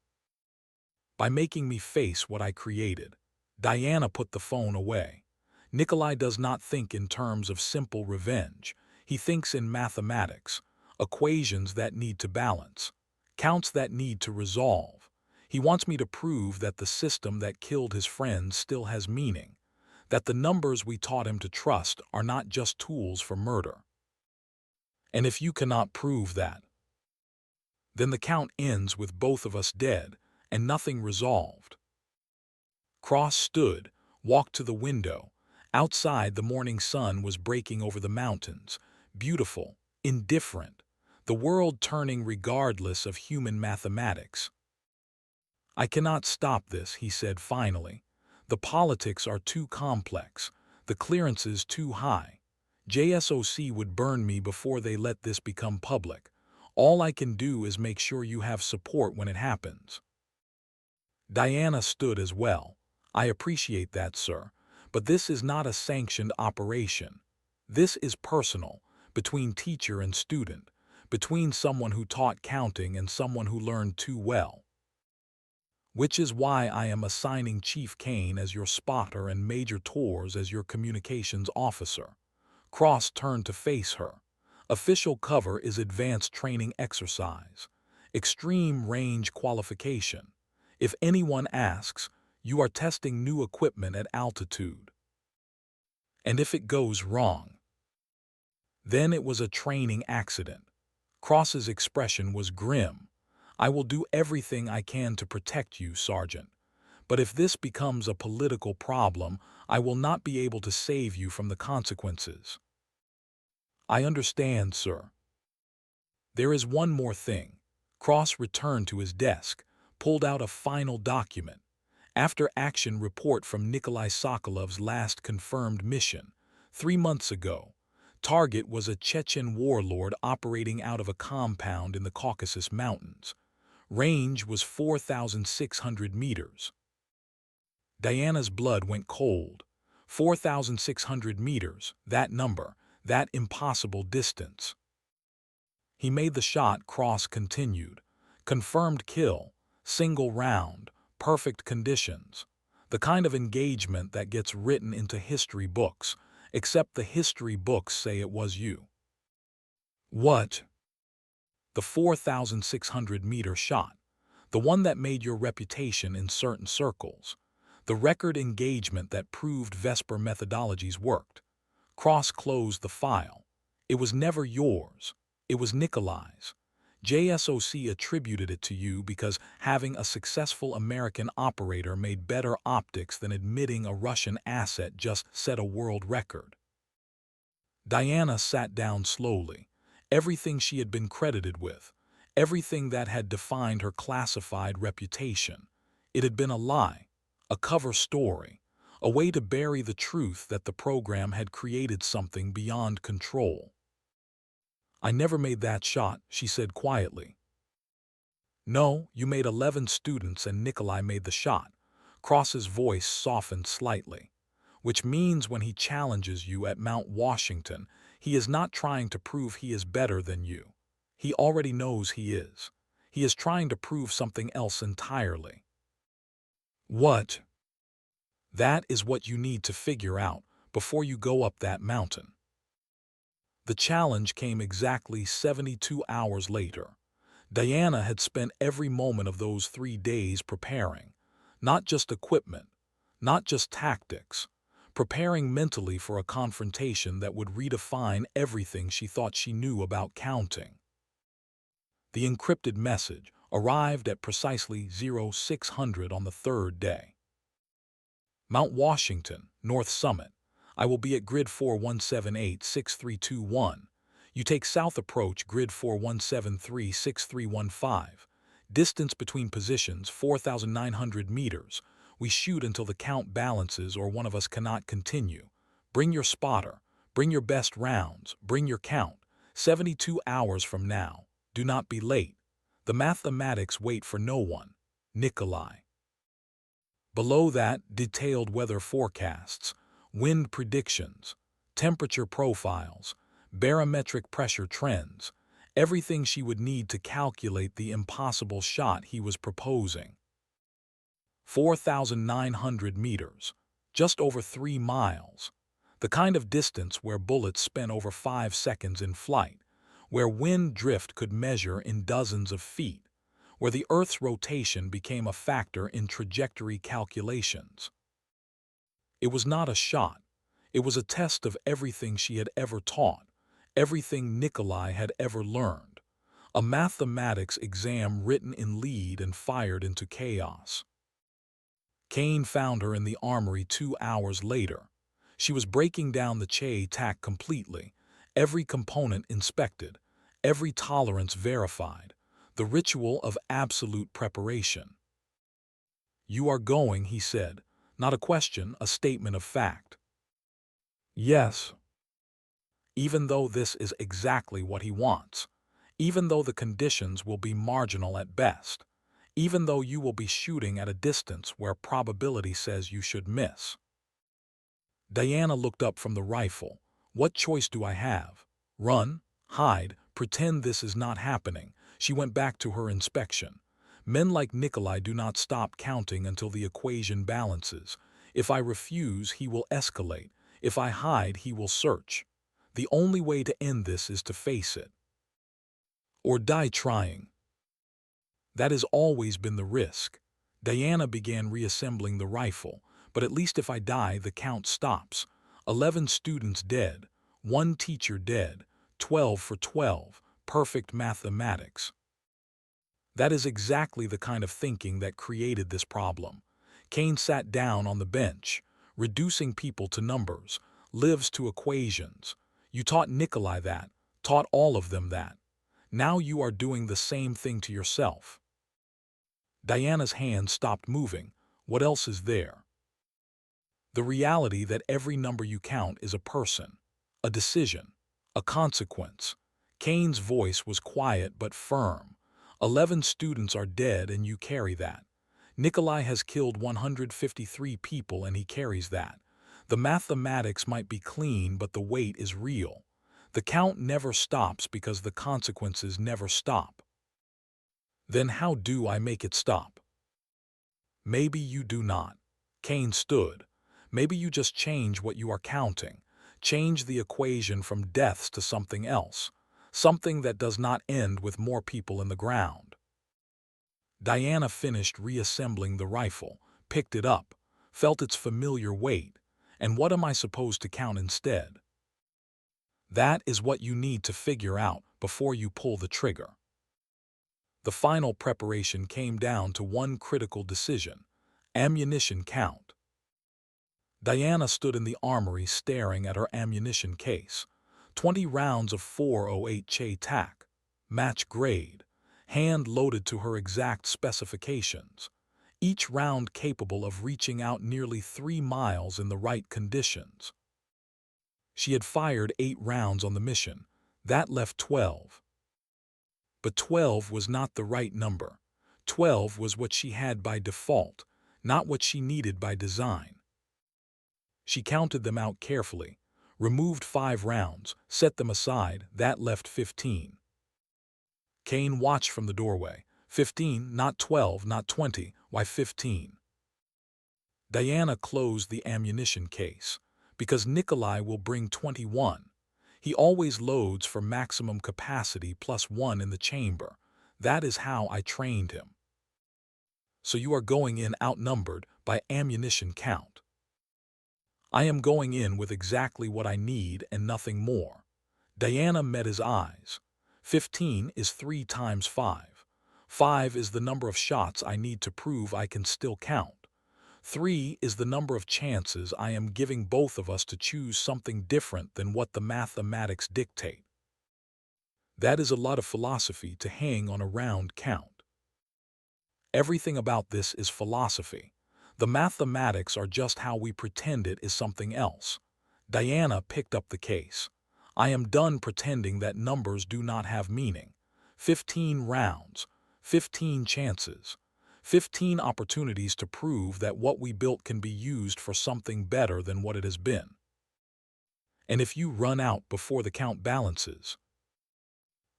[SPEAKER 1] By making me face what I created. Diana put the phone away. Nikolai does not think in terms of simple revenge. He thinks in mathematics, equations that need to balance, counts that need to resolve. He wants me to prove that the system that killed his friends still has meaning, that the numbers we taught him to trust are not just tools for murder. And if you cannot prove that, then the count ends with both of us dead and nothing resolved. Cross stood, walked to the window. Outside, the morning sun was breaking over the mountains, beautiful, indifferent, the world turning regardless of human mathematics. I cannot stop this, he said finally. The politics are too complex, the clearances too high. JSOC would burn me before they let this become public. All I can do is make sure you have support when it happens. Diana stood as well. I appreciate that, sir, but this is not a sanctioned operation. This is personal, between teacher and student, between someone who taught counting and someone who learned too well. Which is why I am assigning Chief Kane as your spotter and Major Torres as your communications officer. Cross turned to face her. Official cover is advanced training exercise, extreme range qualification. If anyone asks, you are testing new equipment at altitude. And if it goes wrong, then it was a training accident. Cross's expression was grim. I will do everything I can to protect you, Sergeant. But if this becomes a political problem, I will not be able to save you from the consequences. I understand, sir. There is one more thing. Cross returned to his desk, pulled out a final document. After action report from Nikolai Sokolov's last confirmed mission, 3 months ago. Target was a Chechen warlord operating out of a compound in the Caucasus Mountains. Range was 4,600 meters. Diana's blood went cold. 4,600 meters, that number, that impossible distance. He made the shot. Cross continued. Confirmed kill, single round, perfect conditions. The kind of engagement that gets written into history books, except the history books say it was you. What? The 4,600-meter shot. The one that made your reputation in certain circles. The record engagement that proved Vesper methodologies worked. Cross closed the file. It was never yours. It was Nikolai's. JSOC attributed it to you because having a successful American operator made better optics than admitting a Russian asset just set a world record. Diana sat down slowly. Everything she had been credited with, everything that had defined her classified reputation. It had been a lie, a cover story, a way to bury the truth that the program had created something beyond control. "I never made that shot," she said quietly. "No, you made 11 students and Nikolai made the shot." Cross's voice softened slightly. "Which means when he challenges you at Mount Washington, he is not trying to prove he is better than you. He already knows he is. He is trying to prove something else entirely." "What?" "That is what you need to figure out before you go up that mountain." The challenge came exactly 72 hours later. Diana had spent every moment of those 3 days preparing, not just equipment, not just tactics, preparing mentally for a confrontation that would redefine everything she thought she knew about counting. The encrypted message arrived at precisely 0600 on the 3rd day. "Mount Washington, North Summit. I will be at grid 41786321. You take south approach grid 41736315. Distance between positions 4,900 meters. We shoot until the count balances or one of us cannot continue. Bring your spotter. Bring your best rounds. Bring your count. 72 hours from now. Do not be late. The mathematics wait for no one. Nikolai." Below that, detailed weather forecasts, wind predictions, temperature profiles, barometric pressure trends, everything she would need to calculate the impossible shot he was proposing. 4,900 meters, just over 3 miles, the kind of distance where bullets spent over 5 seconds in flight, where wind drift could measure in dozens of feet, where the Earth's rotation became a factor in trajectory calculations. It was not a shot. It was a test of everything she had ever taught, everything Nikolai had ever learned. A mathematics exam written in lead and fired into chaos. Kane found her in the armory 2 hours later. She was breaking down the Che tack completely, every component inspected, every tolerance verified, the ritual of absolute preparation. "You are going," he said, not a question, a statement of fact. "Yes." Even though this is exactly what he wants, even though the conditions will be marginal at best, even though you will be shooting at a distance where probability says you should miss. Diana looked up from the rifle. "What choice do I have? Run? Hide? Pretend this is not happening?" She went back to her inspection. "Men like Nikolai do not stop counting until the equation balances. If I refuse, he will escalate. If I hide, he will search. The only way to end this is to face it. Or die trying." That has always been the risk. Diana began reassembling the rifle, but at least if I die, the count stops. 11 students dead, 1 teacher dead, 12 for 12, perfect mathematics. That is exactly the kind of thinking that created this problem. Kane sat down on the bench, reducing people to numbers, lives to equations. You taught Nikolai that, taught all of them that. Now you are doing the same thing to yourself. Diana's hand stopped moving. What else is there? The reality that every number you count is a person, a decision, a consequence. Kane's voice was quiet but firm. 11 students are dead and you carry that. Nikolai has killed 153 people and he carries that. The mathematics might be clean, but the weight is real. The count never stops because the consequences never stop. Then how do I make it stop? Maybe you do not. Kane stood. Maybe you just change what you are counting. Change the equation from deaths to something else. Something that does not end with more people in the ground. Diana finished reassembling the rifle, picked it up, felt its familiar weight. And what am I supposed to count instead? That is what you need to figure out before you pull the trigger. The final preparation came down to one critical decision: ammunition count. Diana stood in the armory staring at her ammunition case. 20 rounds of .408 Che tack, match grade, hand-loaded to her exact specifications, each round capable of reaching out nearly 3 miles in the right conditions. She had fired 8 rounds on the mission. That left 12. But 12 was not the right number. 12 was what she had by default, not what she needed by design. She counted them out carefully, removed 5 rounds, set them aside. That left 15. Kane watched from the doorway. 15, not 12, not 20. Why 15? Diana closed the ammunition case. Because Nikolai will bring 21. He always loads for maximum capacity plus 1 in the chamber. That is how I trained him. So you are going in outnumbered by ammunition count. I am going in with exactly what I need and nothing more. Diana met his eyes. 15 is 3 times 5. 5 is the number of shots I need to prove I can still count. 3 is the number of chances I am giving both of us to choose something different than what the mathematics dictate. That is a lot of philosophy to hang on a round count. Everything about this is philosophy. The mathematics are just how we pretend it is something else. Diana picked up the case. I am done pretending that numbers do not have meaning. 15 rounds, 15 chances. 15 opportunities to prove that what we built can be used for something better than what it has been. And if you run out before the count balances,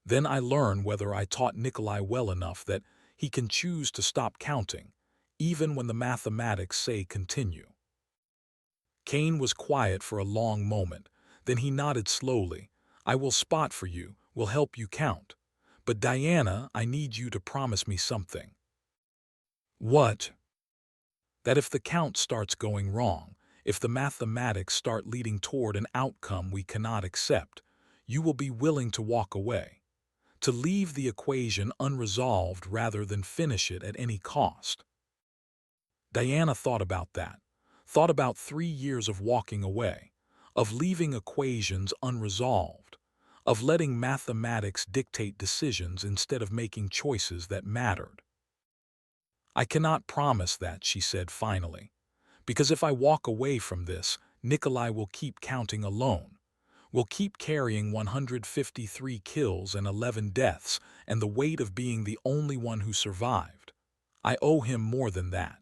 [SPEAKER 1] then I learn whether I taught Nikolai well enough that he can choose to stop counting, even when the mathematics say continue. Kane was quiet for a long moment, then he nodded slowly. I will spot for you, will help you count. But Diana, I need you to promise me something. What? That if the count starts going wrong, if the mathematics start leading toward an outcome we cannot accept, you will be willing to walk away, to leave the equation unresolved rather than finish it at any cost. Diana thought about that, thought about 3 years of walking away, of leaving equations unresolved, of letting mathematics dictate decisions instead of making choices that mattered. I cannot promise that, she said finally, because if I walk away from this, Nikolai will keep counting alone, will keep carrying 153 kills and 11 deaths and the weight of being the only one who survived. I owe him more than that.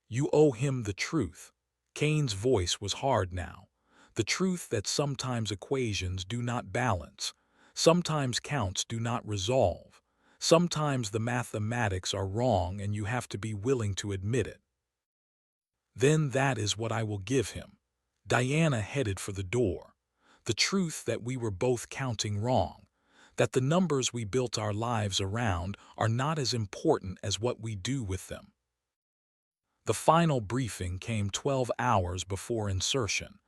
[SPEAKER 1] You owe him the truth. Kane's voice was hard now. The truth that sometimes equations do not balance, sometimes counts do not resolve. Sometimes the mathematics are wrong and you have to be willing to admit it. Then that is what I will give him. Diana headed for the door. The truth that we were both counting wrong, that the numbers we built our lives around are not as important as what we do with them. The final briefing came 12 hours before insertion.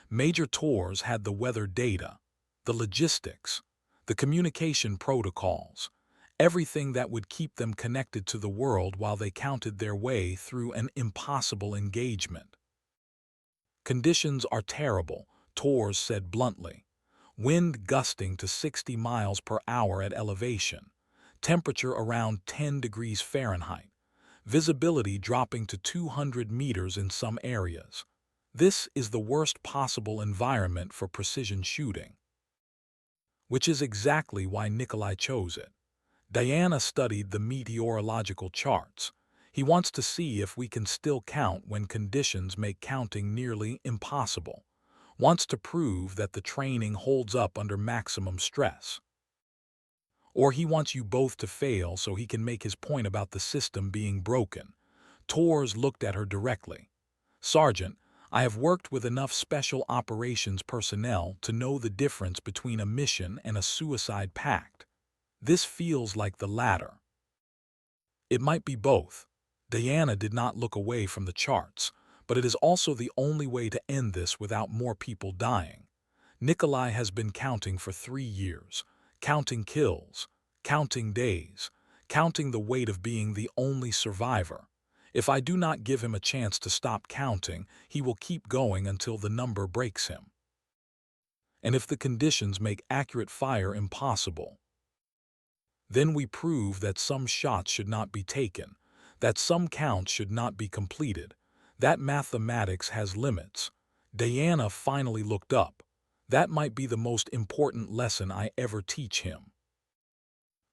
[SPEAKER 1] Major Tours had the weather data, the logistics, the communication protocols, everything that would keep them connected to the world while they counted their way through an impossible engagement. Conditions are terrible, Tours said bluntly. Wind gusting to 60 miles per hour at elevation, temperature around 10 degrees Fahrenheit, visibility dropping to 200 meters in some areas. This is the worst possible environment for precision shooting. Which is exactly why Nikolai chose it. Diana studied the meteorological charts. He wants to see if we can still count when conditions make counting nearly impossible. Wants to prove that the training holds up under maximum stress. Or he wants you both to fail so he can make his point about the system being broken. Tours looked at her directly. Sergeant, I have worked with enough special operations personnel to know the difference between a mission and a suicide pact. This feels like the latter. It might be both. Diana did not look away from the charts, but it is also the only way to end this without more people dying. Nikolai has been counting for 3 years, counting kills, counting days, counting the weight of being the only survivor. If I do not give him a chance to stop counting, he will keep going until the number breaks him. And if the conditions make accurate fire impossible, Then we prove that some shots should not be taken, that some counts should not be completed, that mathematics has limits. Diana finally looked up. That might be the most important lesson I ever teach him.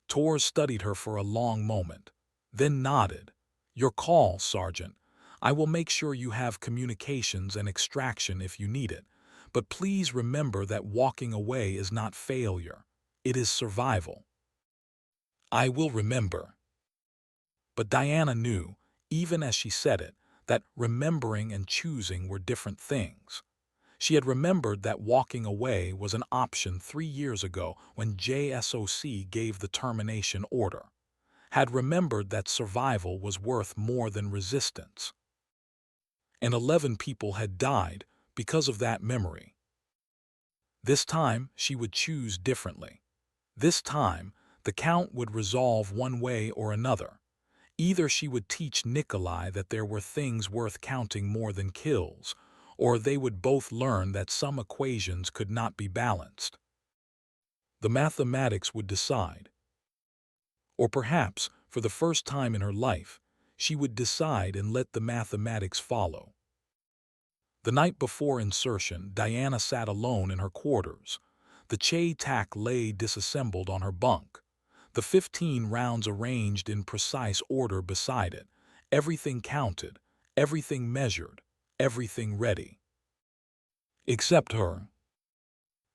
[SPEAKER 1] Torres studied her for a long moment, then nodded. Your call, Sergeant. I will make sure you have communications and extraction if you need it. But please remember that walking away is not failure. It is survival. I will remember. But Diana knew, even as she said it, that remembering and choosing were different things. She had remembered that walking away was an option 3 years ago when JSOC gave the termination order, had remembered that survival was worth more than resistance. And 11 people had died because of that memory. This time, she would choose differently. This time, the count would resolve one way or another. Either she would teach Nikolai that there were things worth counting more than kills, or they would both learn that some equations could not be balanced. The mathematics would decide. Or perhaps, for the first time in her life, she would decide and let the mathematics follow. The night before insertion, Diana sat alone in her quarters. The Che-Tak lay disassembled on her bunk. The 15 rounds arranged in precise order beside it. Everything counted, everything measured, everything ready. Except her.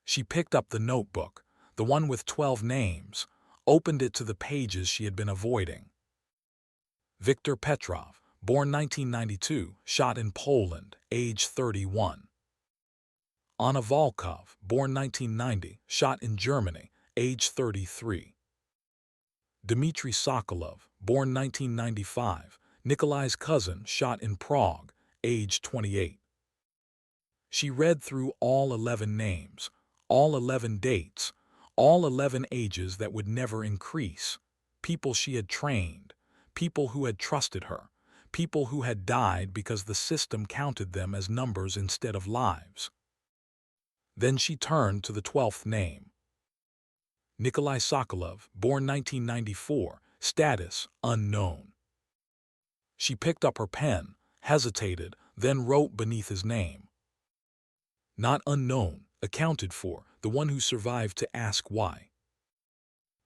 [SPEAKER 1] She picked up the notebook, the one with 12 names, opened it to the pages she had been avoiding. Viktor Petrov, born 1992, shot in Poland, age 31. Anna Volkov, born 1990, shot in Germany, age 33. Dmitry Sokolov, born 1995, Nikolai's cousin, shot in Prague, age 28. She read through all 11 names, all 11 dates, all 11 ages that would never increase, people she had trained, people who had trusted her, people who had died because the system counted them as numbers instead of lives. Then she turned to the 12th name. Nikolai Sokolov, born 1994, status unknown. She picked up her pen, hesitated, then wrote beneath his name. Not unknown, accounted for, the one who survived to ask why.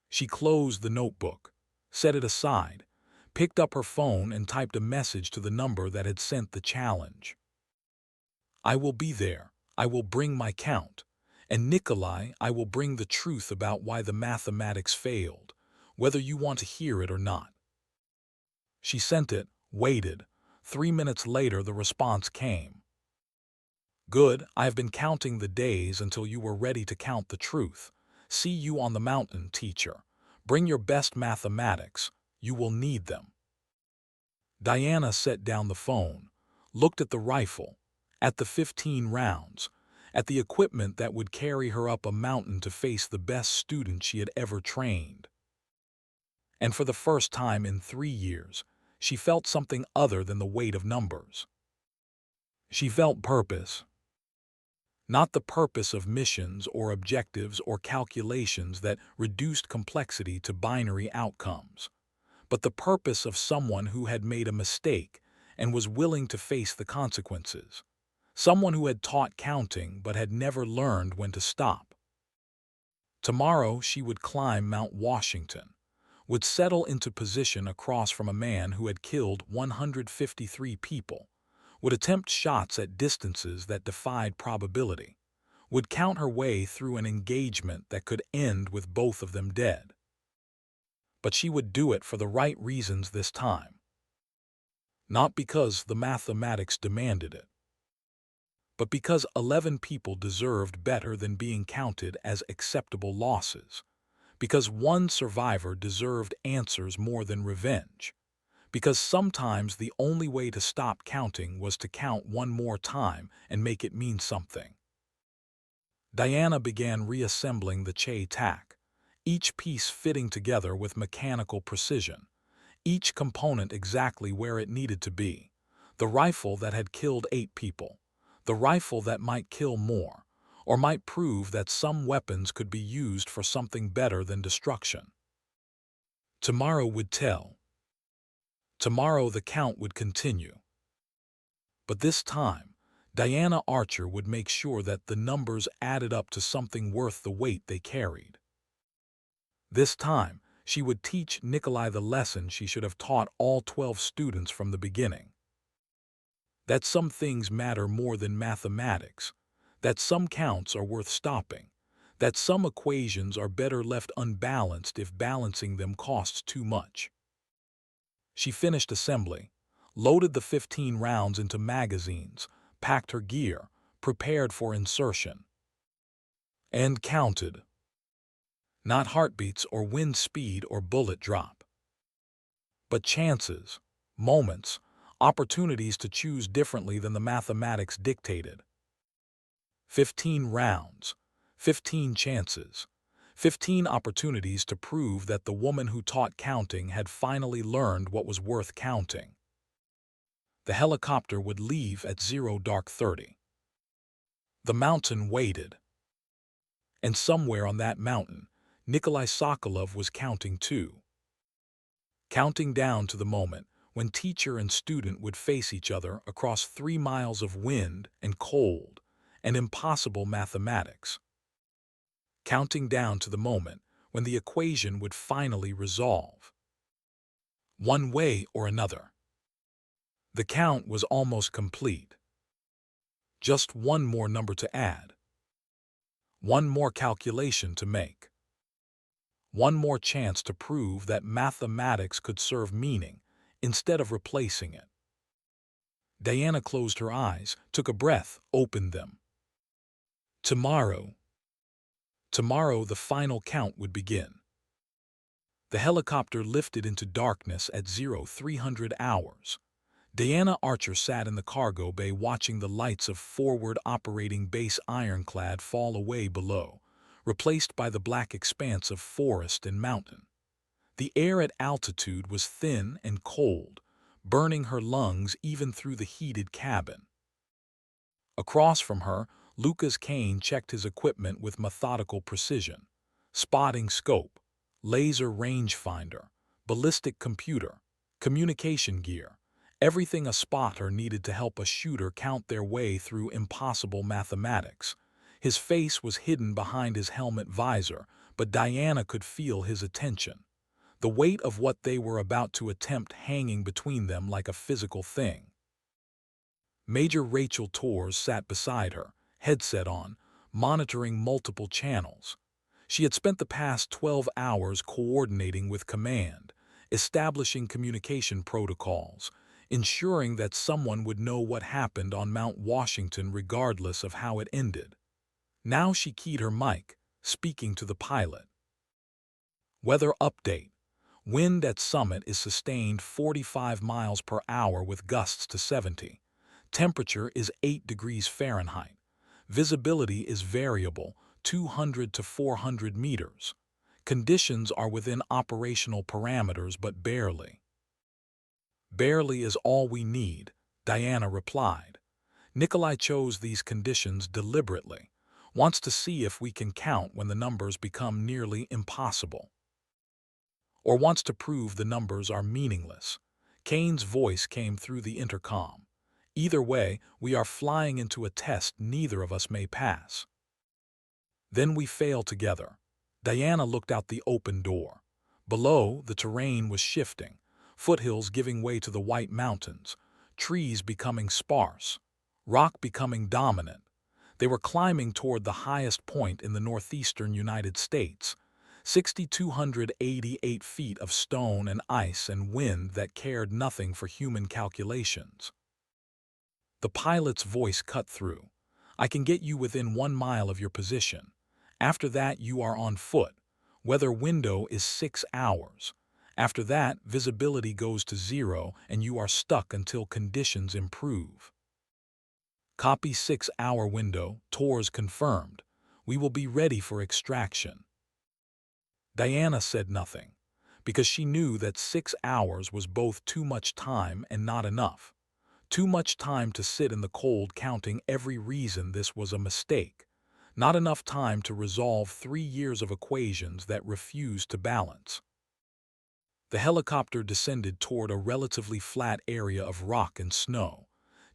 [SPEAKER 1] She closed the notebook, set it aside, picked up her phone and typed a message to the number that had sent the challenge. I will be there. I will bring my count. And Nikolai, I will bring the truth about why the mathematics failed, whether you want to hear it or not. She sent it, waited. 3 minutes later, the response came. Good, I have been counting the days until you were ready to count the truth. See you on the mountain, teacher. Bring your best mathematics. You will need them. Diana set down the phone, looked at the rifle, at the 15 rounds, at the equipment that would carry her up a mountain to face the best student she had ever trained. And for the first time in 3 years, she felt something other than the weight of numbers. She felt purpose. Not the purpose of missions or objectives or calculations that reduced complexity to binary outcomes, but the purpose of someone who had made a mistake and was willing to face the consequences. Someone who had taught counting but had never learned when to stop. Tomorrow she would climb Mount Washington, would settle into position across from a man who had killed 153 people, would attempt shots at distances that defied probability, would count her way through an engagement that could end with both of them dead. But she would do it for the right reasons this time. Not because the mathematics demanded it, but because 11 people deserved better than being counted as acceptable losses, because one survivor deserved answers more than revenge, because sometimes the only way to stop counting was to count one more time and make it mean something. Diana began reassembling the Che-Tak, each piece fitting together with mechanical precision, each component exactly where it needed to be. The rifle that had killed 8 people, the rifle that might kill more, or might prove that some weapons could be used for something better than destruction. Tomorrow would tell. Tomorrow the count would continue. But this time, Diana Archer would make sure that the numbers added up to something worth the weight they carried. This time, she would teach Nikolai the lesson she should have taught all 12 students from the beginning. That some things matter more than mathematics, that some counts are worth stopping, that some equations are better left unbalanced if balancing them costs too much. She finished assembly, loaded the 15 rounds into magazines, packed her gear, prepared for insertion, and counted. Not heartbeats or wind speed or bullet drop, but chances, moments, opportunities to choose differently than the mathematics dictated. 15 rounds, 15 chances, 15 opportunities to prove that the woman who taught counting had finally learned what was worth counting. The helicopter would leave at 0:30. The mountain waited. And somewhere on that mountain, Nikolai Sokolov was counting too. Counting down to the moment when teacher and student would face each other across 3 miles of wind and cold and impossible mathematics. Counting down to the moment when the equation would finally resolve. One way or another. The count was almost complete. Just one more number to add. One more calculation to make. One more chance to prove that mathematics could serve meaning instead of replacing it. Diana closed her eyes, took a breath, opened them. Tomorrow. Tomorrow the final count would begin. The helicopter lifted into darkness at 0300 hours. Diana Archer sat in the cargo bay watching the lights of forward operating base Ironclad fall away below, replaced by the black expanse of forest and mountain. The air at altitude was thin and cold, burning her lungs even through the heated cabin. Across from her, Lucas Kane checked his equipment with methodical precision. Spotting scope, laser rangefinder, ballistic computer, communication gear, everything a spotter needed to help a shooter count their way through impossible mathematics. His face was hidden behind his helmet visor, but Diana could feel his attention. The weight of what they were about to attempt hanging between them like a physical thing. Major Rachel Torres sat beside her, headset on, monitoring multiple channels. She had spent the past 12 hours coordinating with command, establishing communication protocols, ensuring that someone would know what happened on Mount Washington regardless of how it ended. Now she keyed her mic, speaking to the pilot. Weather update. Wind at summit is sustained 45 miles per hour with gusts to 70. Temperature is 8 degrees Fahrenheit. Visibility is variable, 200 to 400 meters. Conditions are within operational parameters but barely. Barely is all we need, Diana replied. Nikolai chose these conditions deliberately, wants to see if we can count when the numbers become nearly impossible. Or wants to prove the numbers are meaningless. Kane's voice came through the intercom. Either way, we are flying into a test neither of us may pass. Then we fail together. Diana looked out the open door. Below, the terrain was shifting, foothills giving way to the White Mountains, trees becoming sparse, rock becoming dominant. They were climbing toward the highest point in the northeastern United States, 6,288 feet of stone and ice and wind that cared nothing for human calculations. The pilot's voice cut through. I can get you within 1 mile of your position. After that, you are on foot. Weather window is 6 hours. After that, visibility goes to 0 and you are stuck until conditions improve. Copy 6-hour window, Torres confirmed. We will be ready for extraction. Diana said nothing, because she knew that 6 hours was both too much time and not enough. Too much time to sit in the cold counting every reason this was a mistake. Not enough time to resolve 3 years of equations that refused to balance. The helicopter descended toward a relatively flat area of rock and snow.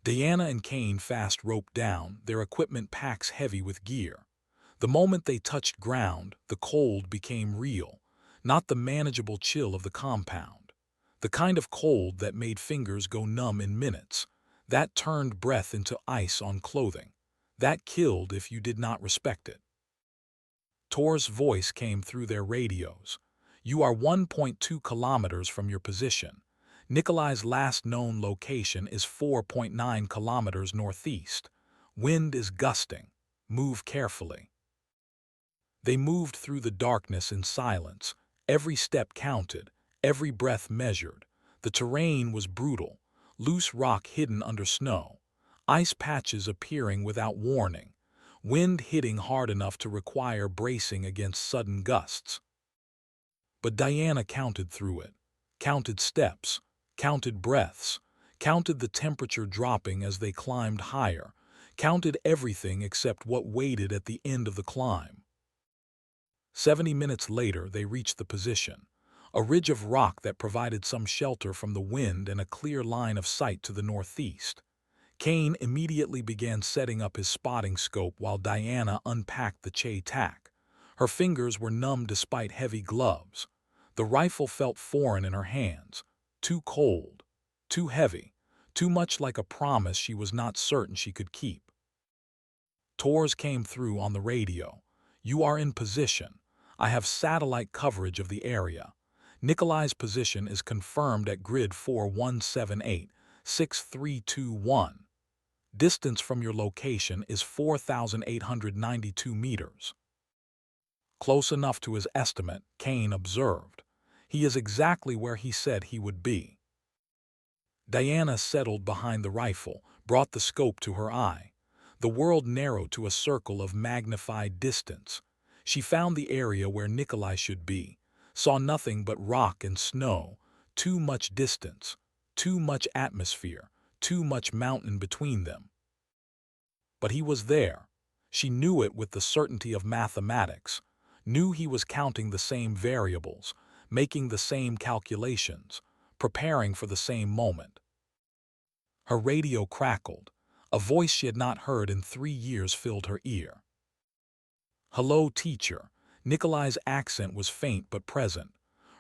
[SPEAKER 1] Diana and Kane fast roped down, their equipment packs heavy with gear. The moment they touched ground, the cold became real, not the manageable chill of the compound. The kind of cold that made fingers go numb in minutes, that turned breath into ice on clothing, that killed if you did not respect it. Tor's voice came through their radios. "You are 1.2 kilometers from your position. Nikolai's last known location is 4.9 kilometers northeast. Wind is gusting. Move carefully." They moved through the darkness in silence. Every step counted, every breath measured. The terrain was brutal, loose rock hidden under snow, ice patches appearing without warning, wind hitting hard enough to require bracing against sudden gusts. But Diana counted through it, counted steps, counted breaths, counted the temperature dropping as they climbed higher, counted everything except what waited at the end of the climb. 70 minutes later, they reached the position, a ridge of rock that provided some shelter from the wind and a clear line of sight to the northeast. Kane immediately began setting up his spotting scope while Diana unpacked the Che-tac. Her fingers were numb despite heavy gloves. The rifle felt foreign in her hands, too cold, too heavy, too much like a promise she was not certain she could keep. Tors came through on the radio. "You are in position. I have satellite coverage of the area. Nikolai's position is confirmed at grid 4178-6321. Distance from your location is 4,892 meters." "Close enough to his estimate," Kane observed. "He is exactly where he said he would be." Diana settled behind the rifle, brought the scope to her eye. The world narrowed to a circle of magnified distance. She found the area where Nikolai should be, saw nothing but rock and snow, too much distance, too much atmosphere, too much mountain between them. But he was there. She knew it with the certainty of mathematics, knew he was counting the same variables, making the same calculations, preparing for the same moment. Her radio crackled. A voice she had not heard in 3 years filled her ear. "Hello, teacher." Nikolai's accent was faint but present.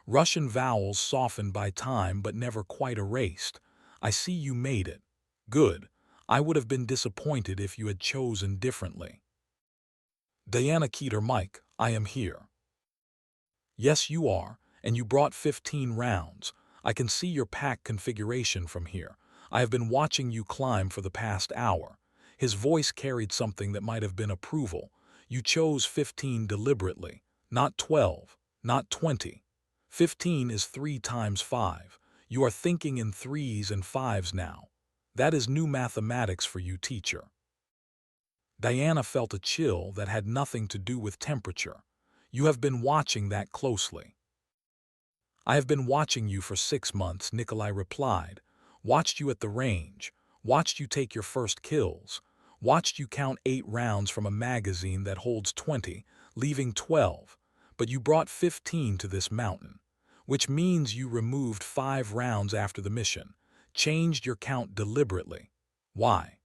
[SPEAKER 1] Russian vowels softened by time but never quite erased. "I see you made it. Good. I would have been disappointed if you had chosen differently." Diana keyed her mic. "I am here." "Yes, you are, and you brought 15 rounds. I can see your pack configuration from here. I have been watching you climb for the past hour." His voice carried something that might have been approval. "You chose 15 deliberately, not 12, not 20. 15 is 3 times 5. You are thinking in 3s and 5s now. That is new mathematics for you, teacher." Diana felt a chill that had nothing to do with temperature. "You have been watching that closely." "I have been watching you for 6 months," Nikolai replied. "Watched you at the range, watched you take your first kills, watched you count 8 rounds from a magazine that holds 20, leaving 12, but you brought 15 to this mountain, which means you removed 5 rounds after the mission, changed your count deliberately. Why?"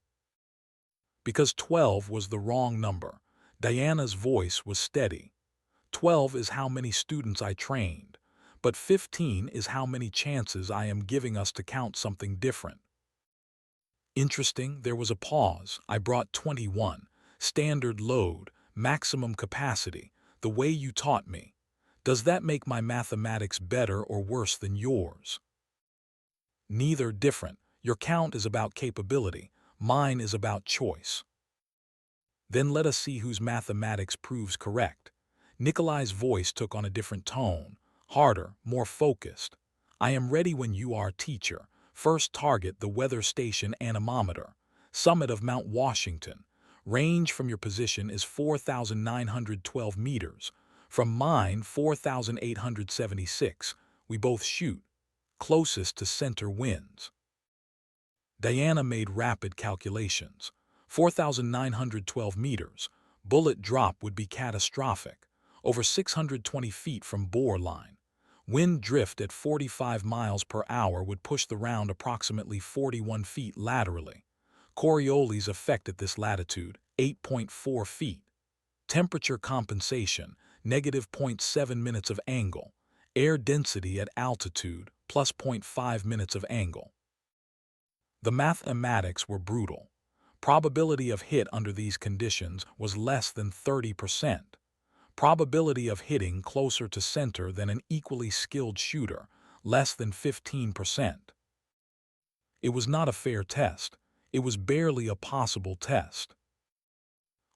[SPEAKER 1] "Because 12 was the wrong number." Diana's voice was steady. "12 is how many students I trained, but 15 is how many chances I am giving us to count something different." "Interesting." There was a pause. "I brought 21. Standard load, maximum capacity, the way you taught me. Does that make my mathematics better or worse than yours?" "Neither. Different. Your count is about capability. Mine is about choice." "Then let us see whose mathematics proves correct." Nikolai's voice took on a different tone, harder, more focused. "I am ready when you are, teacher. First target, the weather station anemometer. Summit of Mount Washington. Range from your position is 4,912 meters. From mine, 4,876. We both shoot. Closest to center wins." Diana made rapid calculations. 4,912 meters. Bullet drop would be catastrophic. Over 620 feet from bore line. Wind drift at 45 miles per hour would push the round approximately 41 feet laterally. Coriolis effect at this latitude, 8.4 feet. Temperature compensation, negative zero point 0.7 minutes of angle. Air density at altitude, plus zero point 0.5 minutes of angle. The mathematics were brutal. Probability of hit under these conditions was less than 30%. Probability of hitting closer to center than an equally skilled shooter, less than 15%. It was not a fair test. It was barely a possible test.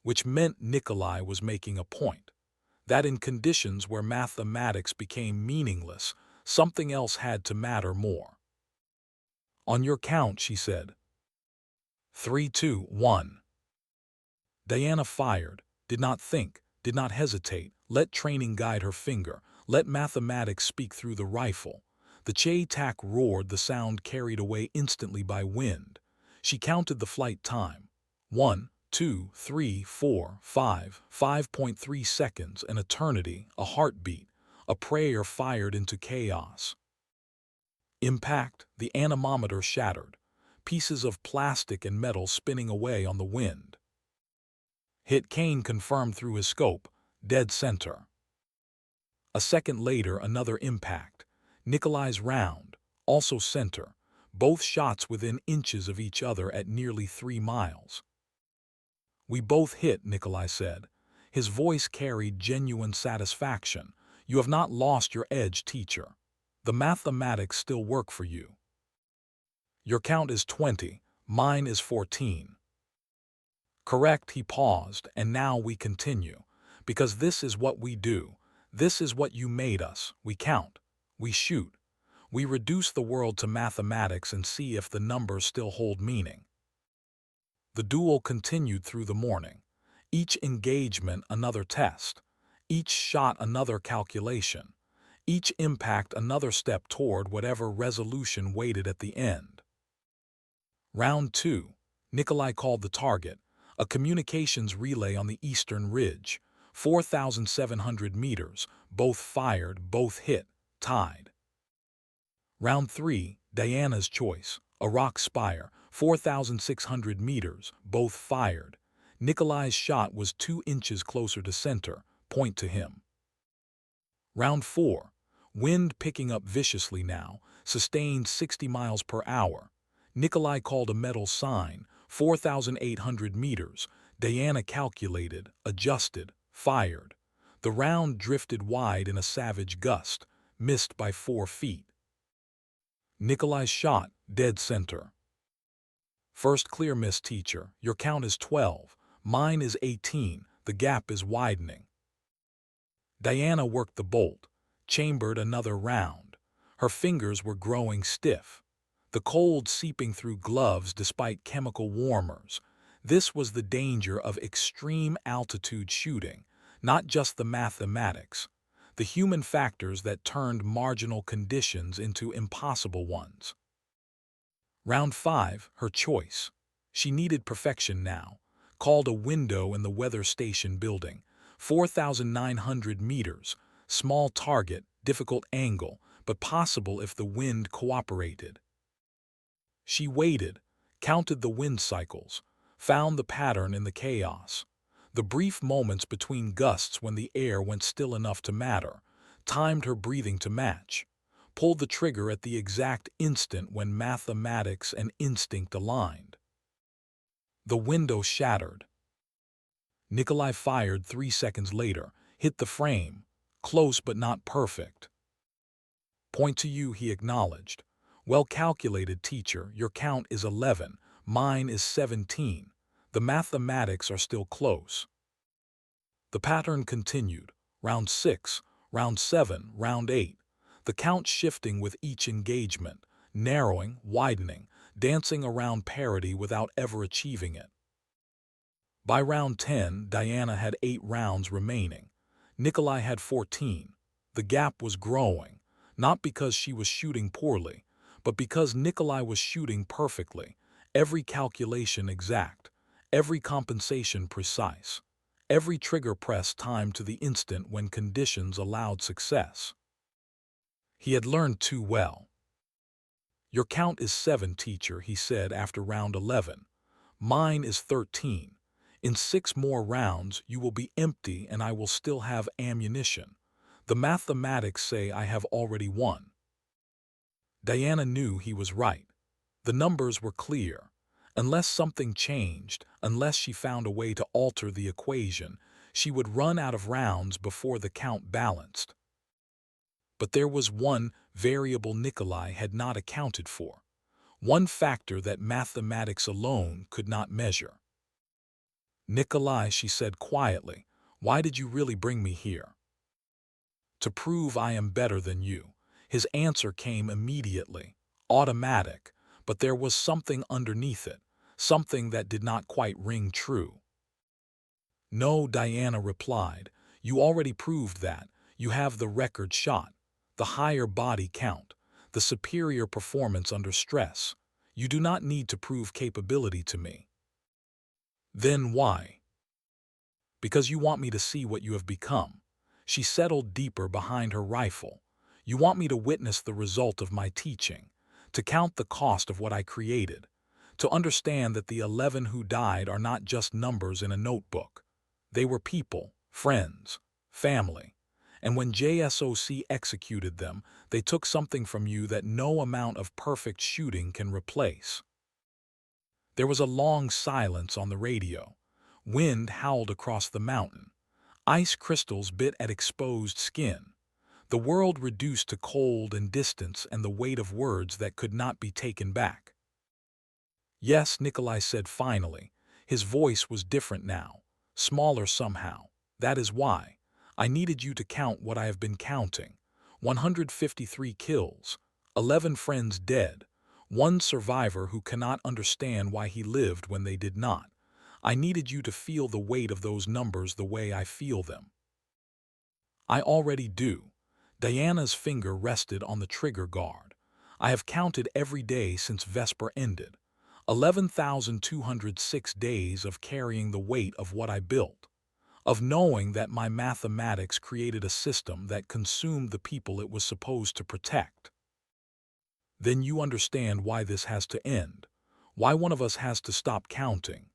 [SPEAKER 1] Which meant Nikolai was making a point, that in conditions where mathematics became meaningless, something else had to matter more. On your count, she said. 3, 2, 1. Diana fired, did not think, did not hesitate, let training guide her finger, let mathematics speak through the rifle. The Che-Tak roared, the sound carried away instantly by wind. She counted the flight time. 1, 2, 3, 4, 5, 5.3 seconds, an eternity, a heartbeat, a prayer fired into chaos. Impact, the anemometer shattered, pieces of plastic and metal spinning away on the wind. Hit, Kane confirmed through his scope, dead center. A second later, another impact. Nikolai's round, also center, both shots within inches of each other at nearly 3 miles. We both hit, Nikolai said. His voice carried genuine satisfaction. You have not lost your edge, teacher. The mathematics still work for you. Your count is 20, mine is 14. Correct, he paused, and now we continue. Because this is what we do. This is what you made us. We count. We shoot. We reduce the world to mathematics and see if the numbers still hold meaning. The duel continued through the morning. Each engagement another test. Each shot another calculation. Each impact another step toward whatever resolution waited at the end. Round 2. Nikolai called the target, a communications relay on the eastern ridge, 4,700 meters, both fired, both hit, tied. Round 3, Diana's choice, a rock spire, 4,600 meters, both fired. Nikolai's shot was 2 inches closer to center, point to him. Round 4, wind picking up viciously now, sustained 60 miles per hour. Nikolai called a metal sign, 4,800 meters. Diana calculated, adjusted, fired. The round drifted wide in a savage gust, missed by 4 feet. Nikolai's shot, dead center. First clear miss, teacher. Your count is 12. Mine is 18. The gap is widening. Diana worked the bolt, chambered another round. Her fingers were growing stiff, the cold seeping through gloves despite chemical warmers. This was the danger of extreme altitude shooting, not just the mathematics, the human factors that turned marginal conditions into impossible ones. Round 5, her choice. She needed perfection now, called a window in the weather station building, 4,900 meters, small target, difficult angle, but possible if the wind cooperated. She waited, counted the wind cycles, found the pattern in the chaos, the brief moments between gusts when the air went still enough to matter, timed her breathing to match, pulled the trigger at the exact instant when mathematics and instinct aligned. The window shattered. Nikolai fired 3 seconds later, hit the frame, close but not perfect. Point to you, he acknowledged. Well calculated, teacher. Your count is 11, mine is 17. The mathematics are still close. The pattern continued. Round 6, round 7, round 8. The count shifting with each engagement, narrowing, widening, dancing around parity without ever achieving it. By round 10, Diana had 8 rounds remaining. Nikolai had 14. The gap was growing, not because she was shooting poorly, but because Nikolai was shooting perfectly, every calculation exact, every compensation precise, every trigger press timed to the instant when conditions allowed success. He had learned too well. "Your count is 7, teacher," he said after round 11. "Mine is 13. In 6 more rounds you will be empty and I will still have ammunition. The mathematics say I have already won." Diana knew he was right. The numbers were clear. Unless something changed, unless she found a way to alter the equation, she would run out of rounds before the count balanced. But there was one variable Nikolai had not accounted for, one factor that mathematics alone could not measure. "Nikolai," she said quietly, "why did you really bring me here?" "To prove I am better than you." His answer came immediately, automatic, but there was something underneath it, something that did not quite ring true. "No," Diana replied, "you already proved that. You have the record shot, the higher body count, the superior performance under stress. You do not need to prove capability to me." "Then why?" "Because you want me to see what you have become." She settled deeper behind her rifle. "You want me to witness the result of my teaching, to count the cost of what I created, to understand that the 11 who died are not just numbers in a notebook. They were people, friends, family. And when JSOC executed them, they took something from you that no amount of perfect shooting can replace." There was a long silence on the radio. Wind howled across the mountain. Ice crystals bit at exposed skin. The world reduced to cold and distance and the weight of words that could not be taken back. "Yes," Nikolai said finally. His voice was different now, smaller somehow. "That is why. I needed you to count what I have been counting. 153 kills, 11 friends dead, one survivor who cannot understand why he lived when they did not. I needed you to feel the weight of those numbers the way I feel them." "I already do." Diana's finger rested on the trigger guard. "I have counted every day since Vesper ended. 11,206 days of carrying the weight of what I built, of knowing that my mathematics created a system that consumed the people it was supposed to protect." "Then you understand why this has to end, why one of us has to stop counting."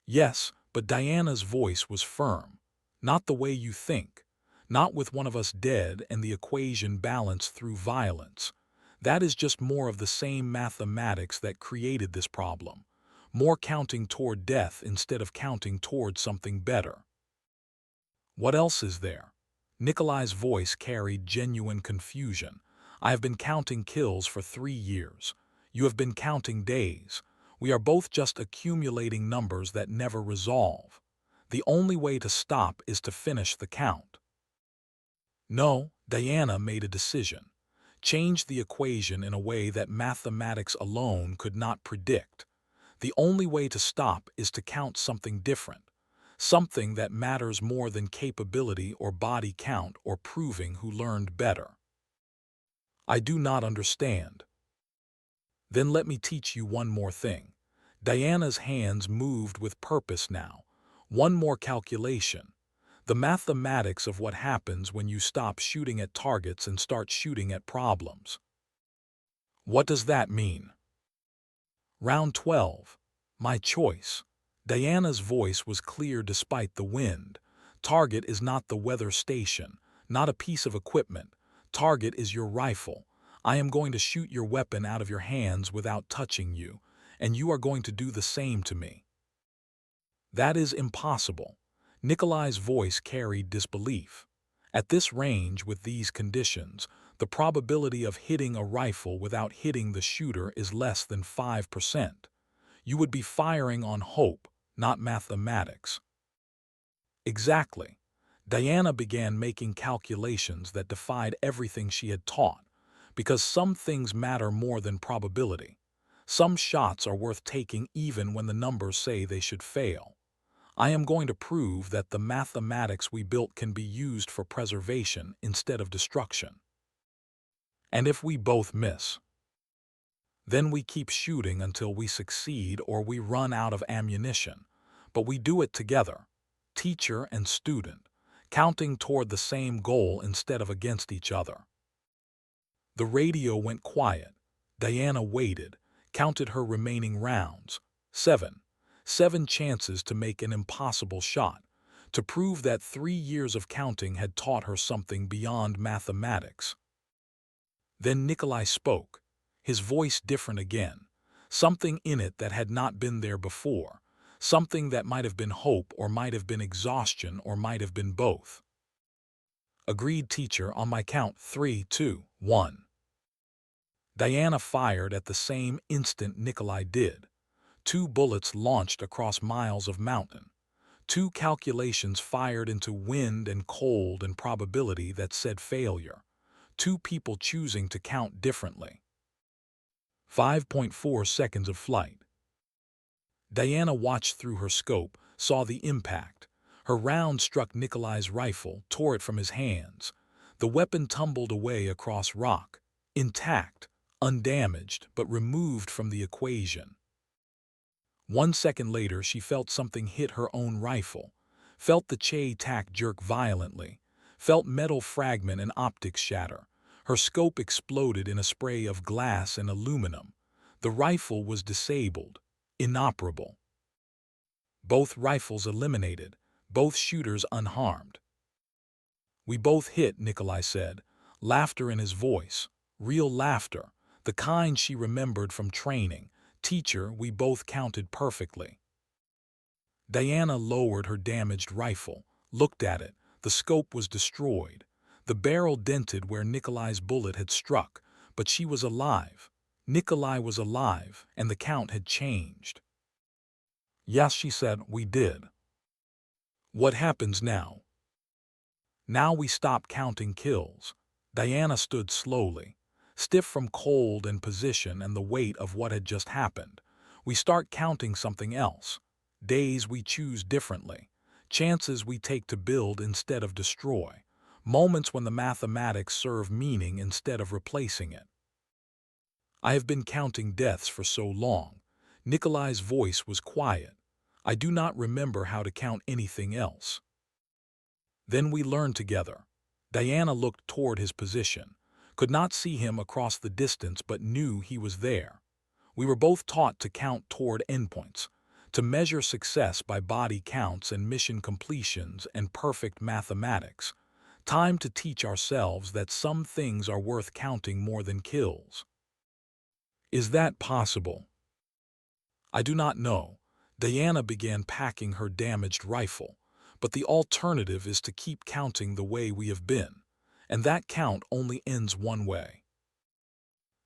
[SPEAKER 1] "Yes," but Diana's voice was firm. "Not the way you think. Not with one of us dead and the equation balanced through violence. That is just more of the same mathematics that created this problem. More counting toward death instead of counting toward something better." "What else is there?" Nikolai's voice carried genuine confusion. "I have been counting kills for 3 years. You have been counting days. We are both just accumulating numbers that never resolve. The only way to stop is to finish the count." "No," Diana made a decision. "Change the equation in a way that mathematics alone could not predict. The only way to stop is to count something different, something that matters more than capability or body count or proving who learned better." "I do not understand." "Then let me teach you one more thing." Diana's hands moved with purpose now. "One more calculation. The mathematics of what happens when you stop shooting at targets and start shooting at problems." "What does that mean?" "Round 12. My choice." Diana's voice was clear despite the wind. "Target is not the weather station, not a piece of equipment. Target is your rifle. I am going to shoot your weapon out of your hands without touching you, and you are going to do the same to me." "That is impossible." Nikolai's voice carried disbelief. "At this range, with these conditions, the probability of hitting a rifle without hitting the shooter is less than 5%. You would be firing on hope, not mathematics." "Exactly." Diana began making calculations that defied everything she had taught, because some things matter more than probability. Some shots are worth taking even when the numbers say they should fail. I am going to prove that the mathematics we built can be used for preservation instead of destruction. And if we both miss, then we keep shooting until we succeed or we run out of ammunition. But we do it together, teacher and student, counting toward the same goal instead of against each other. The radio went quiet. Diana waited, counted her remaining rounds. 7. 7 chances to make an impossible shot, to prove that 3 years of counting had taught her something beyond mathematics. Then Nikolai spoke, his voice different again, something in it that had not been there before, something that might have been hope or might have been exhaustion or might have been both. Agreed, teacher, on my count. 3, 2, 1. Diana fired at the same instant Nikolai did. 2 bullets launched across miles of mountain. 2 calculations fired into wind and cold and probability that said failure. 2 people choosing to count differently. 5.4 seconds of flight. Diana watched through her scope, saw the impact. Her round struck Nikolai's rifle, tore it from his hands. The weapon tumbled away across rock, intact, undamaged, but removed from the equation. 1 second later, she felt something hit her own rifle, felt the tack jerk violently, felt metal fragment and optics shatter. Her scope exploded in a spray of glass and aluminum. The rifle was disabled, inoperable. Both rifles eliminated, both shooters unharmed. We both hit, Nikolai said, laughter in his voice, real laughter, the kind she remembered from training. Teacher, we both counted perfectly. Diana lowered her damaged rifle, looked at it. The scope was destroyed. The barrel dented where Nikolai's bullet had struck, but she was alive. Nikolai was alive, and the count had changed. Yes, she said, we did. What happens now? Now we stop counting kills. Diana stood slowly, stiff from cold and position and the weight of what had just happened. We start counting something else. Days we choose differently. Chances we take to build instead of destroy. Moments when the mathematics serve meaning instead of replacing it. I have been counting deaths for so long. Nikolai's voice was quiet. I do not remember how to count anything else. Then we learned together. Diana looked toward his position, could not see him across the distance but knew he was there. We were both taught to count toward endpoints, to measure success by body counts and mission completions and perfect mathematics. Time to teach ourselves that some things are worth counting more than kills. Is that possible? I do not know. Diana began packing her damaged rifle, but the alternative is to keep counting the way we have been, and that count only ends one way.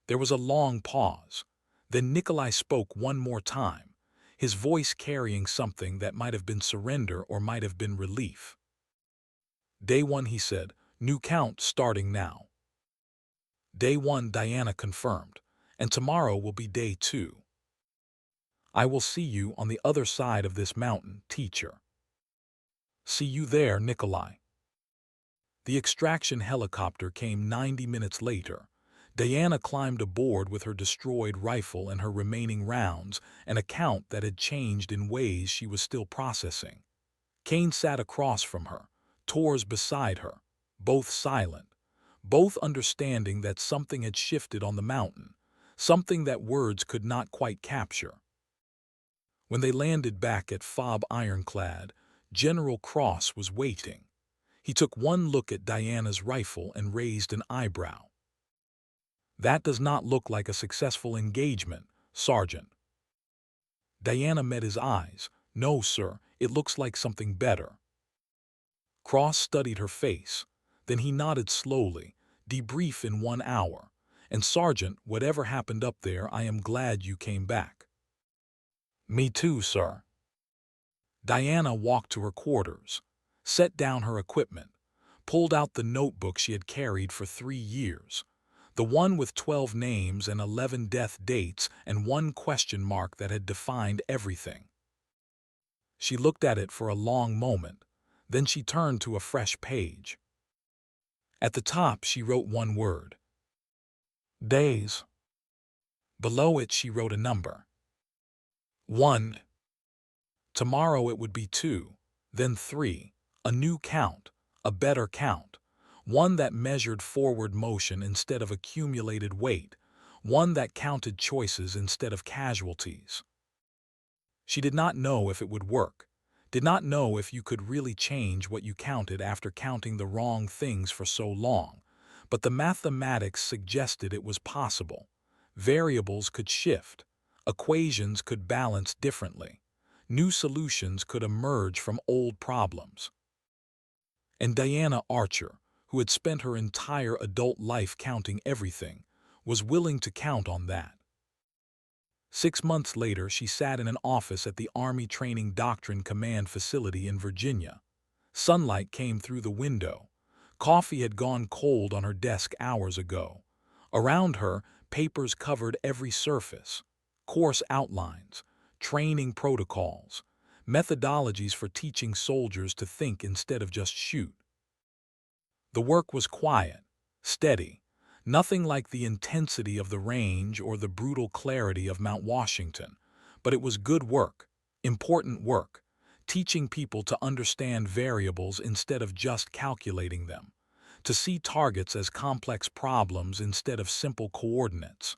[SPEAKER 1] There was a long pause. Then Nikolai spoke one more time, his voice carrying something that might have been surrender or might have been relief. Day 1, he said, new count starting now. Day 1, Diana confirmed, and tomorrow will be day 2. I will see you on the other side of this mountain, teacher. See you there, Nikolai. The extraction helicopter came 90 minutes later. Diana climbed aboard with her destroyed rifle and her remaining rounds, an account that had changed in ways she was still processing. Kane sat across from her, Tors beside her, both silent, both understanding that something had shifted on the mountain, something that words could not quite capture. When they landed back at Fob Ironclad, General Cross was waiting. He took one look at Diana's rifle and raised an eyebrow. That does not look like a successful engagement, Sergeant. Diana met his eyes. No, sir, it looks like something better. Cross studied her face. Then he nodded slowly. Debrief in 1 hour. And Sergeant, whatever happened up there, I am glad you came back. Me too, sir. Diana walked to her quarters, set down her equipment, pulled out the notebook she had carried for 3 years, the one with 12 names and 11 death dates and 1 question mark that had defined everything. She looked at it for a long moment, then she turned to a fresh page. At the top she wrote 1 word. Days. Below it she wrote a number. 1. Tomorrow it would be 2, then 3, a new count, a better count, one that measured forward motion instead of accumulated weight, one that counted choices instead of casualties. She did not know if it would work, did not know if you could really change what you counted after counting the wrong things for so long, but the mathematics suggested it was possible. Variables could shift, equations could balance differently, new solutions could emerge from old problems. And Diana Archer, who had spent her entire adult life counting everything, was willing to count on that. 6 months later, she sat in an office at the Army Training Doctrine Command Facility in Virginia. Sunlight came through the window. Coffee had gone cold on her desk hours ago. Around her, papers covered every surface. Course outlines, training protocols, methodologies for teaching soldiers to think instead of just shoot. The work was quiet, steady, nothing like the intensity of the range or the brutal clarity of Mount Washington, but it was good work, important work, teaching people to understand variables instead of just calculating them, to see targets as complex problems instead of simple coordinates.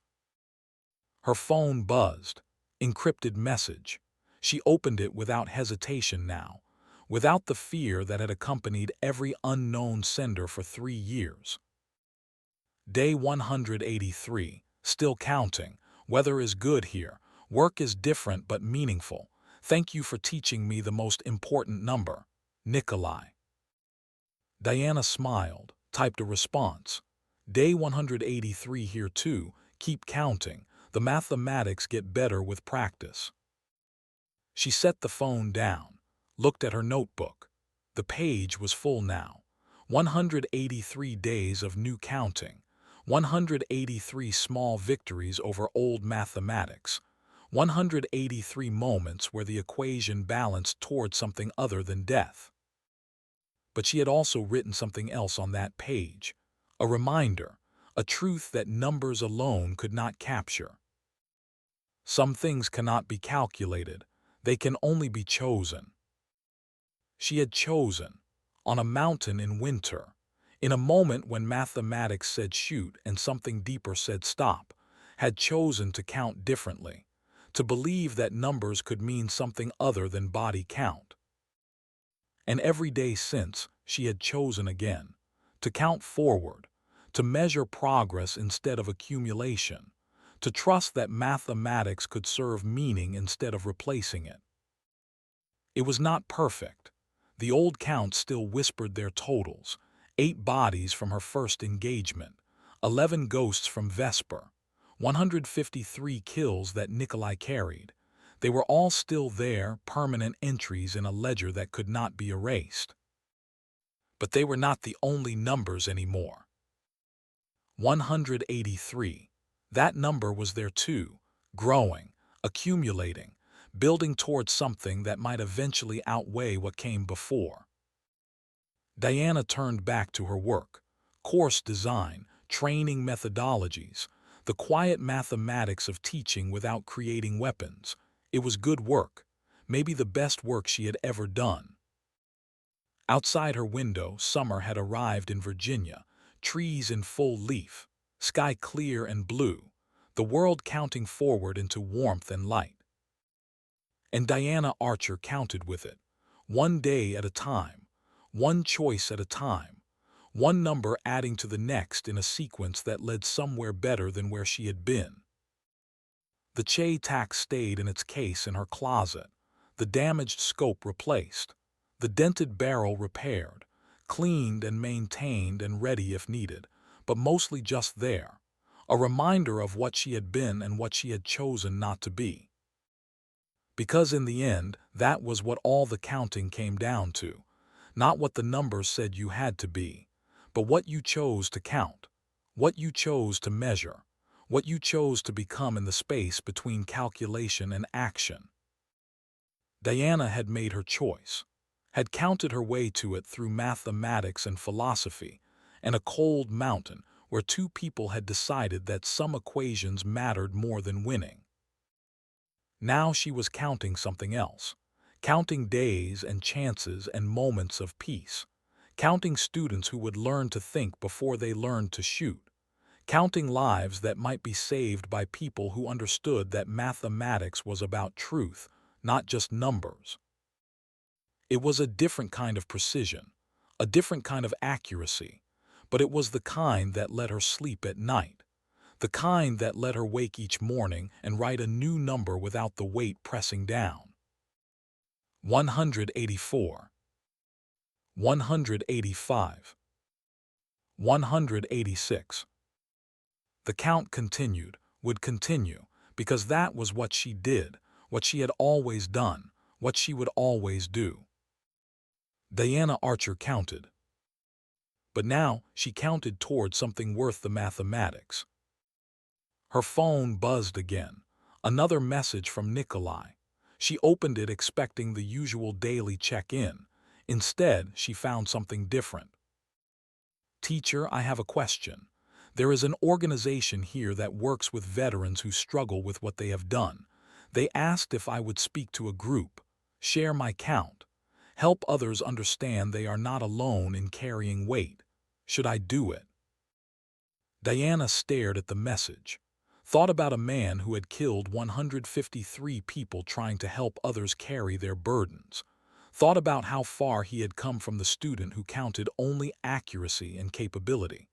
[SPEAKER 1] Her phone buzzed. Encrypted message. She opened it without hesitation now, without the fear that had accompanied every unknown sender for 3 years. Day 183. Still counting. Weather is good here. Work is different but meaningful. Thank you for teaching me the most important number. Nikolai. Diana smiled, typed a response. Day 183 here too. Keep counting. The mathematics get better with practice. She set the phone down, looked at her notebook. The page was full now. 183 days of new counting. 183 small victories over old mathematics. 183 moments where the equation balanced toward something other than death. But she had also written something else on that page. A reminder, a truth that numbers alone could not capture. Some things cannot be calculated, they can only be chosen. She had chosen, on a mountain in winter, in a moment when mathematics said shoot and something deeper said stop, had chosen to count differently, to believe that numbers could mean something other than body count. And every day since, she had chosen again, to count forward, to measure progress instead of accumulation, to trust that mathematics could serve meaning instead of replacing it. It was not perfect. The old counts still whispered their totals: 8 bodies from her first engagement, 11 ghosts from Vesper, 153 kills that Nikolai carried. They were all still there, permanent entries in a ledger that could not be erased. But they were not the only numbers anymore. 183. That number was there too, growing, accumulating, building towards something that might eventually outweigh what came before. Diana turned back to her work, course design, training methodologies, the quiet mathematics of teaching without creating weapons. It was good work, maybe the best work she had ever done. Outside her window, summer had arrived in Virginia, trees in full leaf, sky clear and blue, the world counting forward into warmth and light. And Diana Archer counted with it, one day at a time, one choice at a time, one number adding to the next in a sequence that led somewhere better than where she had been. The Che tack stayed in its case in her closet, the damaged scope replaced, the dented barrel repaired, cleaned and maintained and ready if needed, but mostly just there, a reminder of what she had been and what she had chosen not to be. Because in the end, that was what all the counting came down to, not what the numbers said you had to be, but what you chose to count, what you chose to measure, what you chose to become in the space between calculation and action. Diana had made her choice, had counted her way to it through mathematics and philosophy, and a cold mountain where 2 people had decided that some equations mattered more than winning. Now she was counting something else, counting days and chances and moments of peace, counting students who would learn to think before they learned to shoot, counting lives that might be saved by people who understood that mathematics was about truth, not just numbers. It was a different kind of precision, a different kind of accuracy, but it was the kind that let her sleep at night, the kind that let her wake each morning and write a new number without the weight pressing down. 184, 185, 186. The count continued, would continue, because that was what she did, what she had always done, what she would always do. Diana Archer counted. But now she counted toward something worth the mathematics. Her phone buzzed again. Another message from Nikolai. She opened it expecting the usual daily check-in. Instead, she found something different. Teacher, I have a question. There is an organization here that works with veterans who struggle with what they have done. They asked if I would speak to a group, share my count, help others understand they are not alone in carrying weight. Should I do it? Diana stared at the message, thought about a man who had killed 153 people trying to help others carry their burdens, thought about how far he had come from the student who counted only accuracy and capability,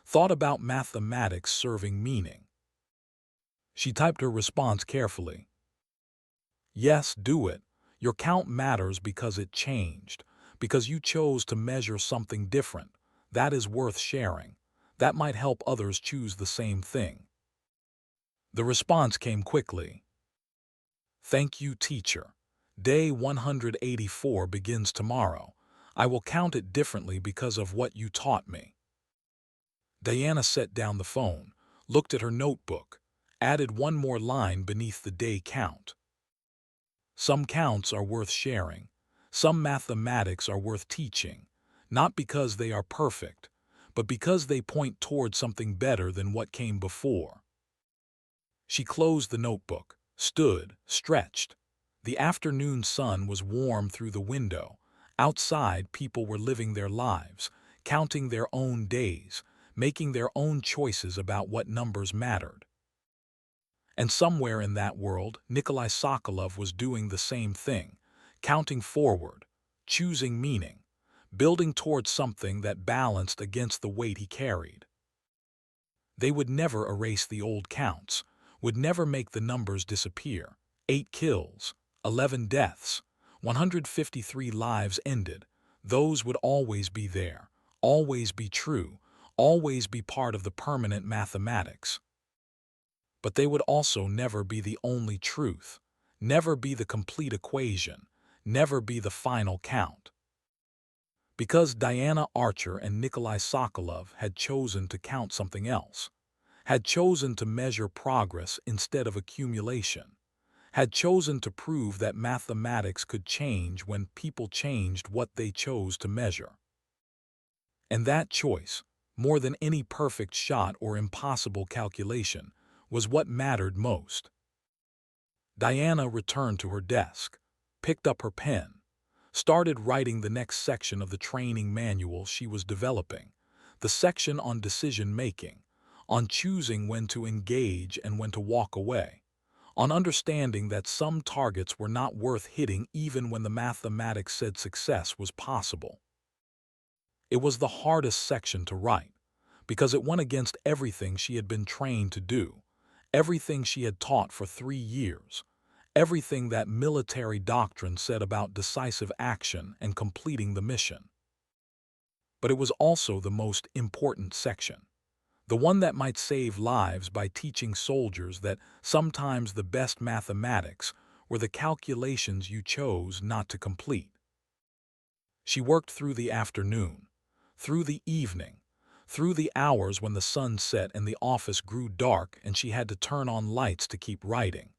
[SPEAKER 1] thought about mathematics serving meaning. She typed her response carefully. Yes, do it. Your count matters because it changed, because you chose to measure something different. That is worth sharing. That might help others choose the same thing. The response came quickly. Thank you, teacher. Day 184 begins tomorrow. I will count it differently because of what you taught me. Diana set down the phone, looked at her notebook, added one more line beneath the day count. Some counts are worth sharing. Some mathematics are worth teaching, not because they are perfect, but because they point toward something better than what came before. She closed the notebook, stood, stretched. The afternoon sun was warm through the window. Outside, people were living their lives, counting their own days, making their own choices about what numbers mattered. And somewhere in that world, Nikolai Sokolov was doing the same thing, counting forward, choosing meaning, building towards something that balanced against the weight he carried. They would never erase the old counts, would never make the numbers disappear. 8 kills, 11 deaths, 153 lives ended. Those would always be there, always be true, always be part of the permanent mathematics. But they would also never be the only truth, never be the complete equation, never be the final count. Because Diana Archer and Nikolai Sokolov had chosen to count something else, had chosen to measure progress instead of accumulation, had chosen to prove that mathematics could change when people changed what they chose to measure. And that choice, more than any perfect shot or impossible calculation, was what mattered most. Diana returned to her desk, picked up her pen, started writing the next section of the training manual she was developing, the section on decision-making, on choosing when to engage and when to walk away, on understanding that some targets were not worth hitting even when the mathematics said success was possible. It was the hardest section to write, because it went against everything she had been trained to do, everything she had taught for 3 years, everything that military doctrine said about decisive action and completing the mission. But it was also the most important section, the one that might save lives by teaching soldiers that sometimes the best mathematics were the calculations you chose not to complete. She worked through the afternoon, through the evening, through the hours when the sun set and the office grew dark and she had to turn on lights to keep writing.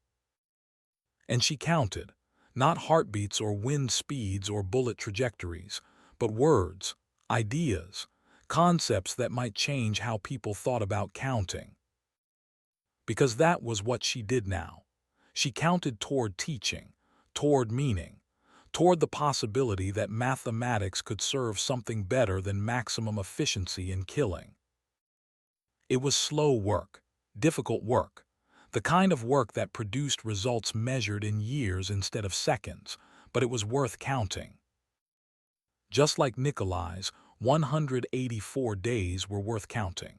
[SPEAKER 1] And she counted, not heartbeats or wind speeds or bullet trajectories, but words, ideas, concepts that might change how people thought about counting. Because that was what she did now. She counted toward teaching, toward meaning, toward the possibility that mathematics could serve something better than maximum efficiency in killing. It was slow work, difficult work, the kind of work that produced results measured in years instead of seconds, but it was worth counting. Just like Nikolai's 184 days were worth counting.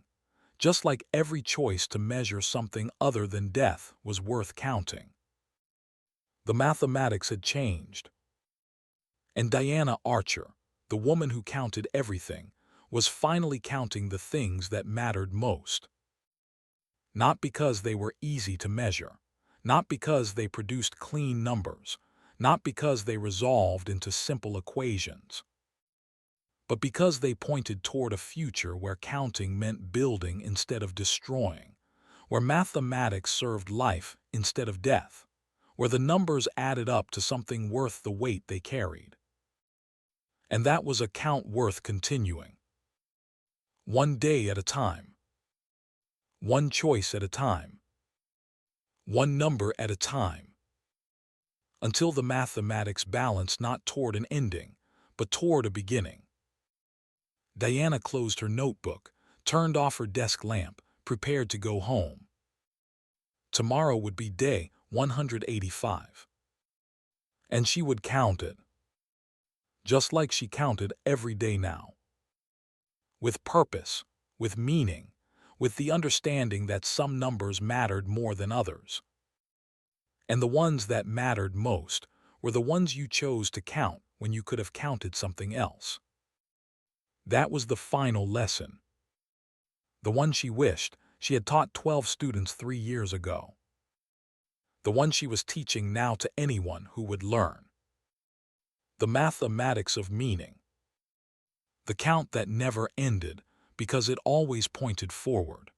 [SPEAKER 1] Just like every choice to measure something other than death was worth counting. The mathematics had changed. And Diana Archer, the woman who counted everything, was finally counting the things that mattered most. Not because they were easy to measure, not because they produced clean numbers, not because they resolved into simple equations, but because they pointed toward a future where counting meant building instead of destroying, where mathematics served life instead of death, where the numbers added up to something worth the weight they carried. And that was a count worth continuing. One day at a time. One choice at a time. One number at a time. Until the mathematics balanced not toward an ending, but toward a beginning. Diana closed her notebook, turned off her desk lamp, prepared to go home. Tomorrow would be day 185. And she would count it. Just like she counted every day now. With purpose, with meaning, with the understanding that some numbers mattered more than others. And the ones that mattered most were the ones you chose to count when you could have counted something else. That was the final lesson. The one she wished she had taught 12 students 3 years ago. The one she was teaching now to anyone who would learn. The mathematics of meaning. The count that never ended because it always pointed forward.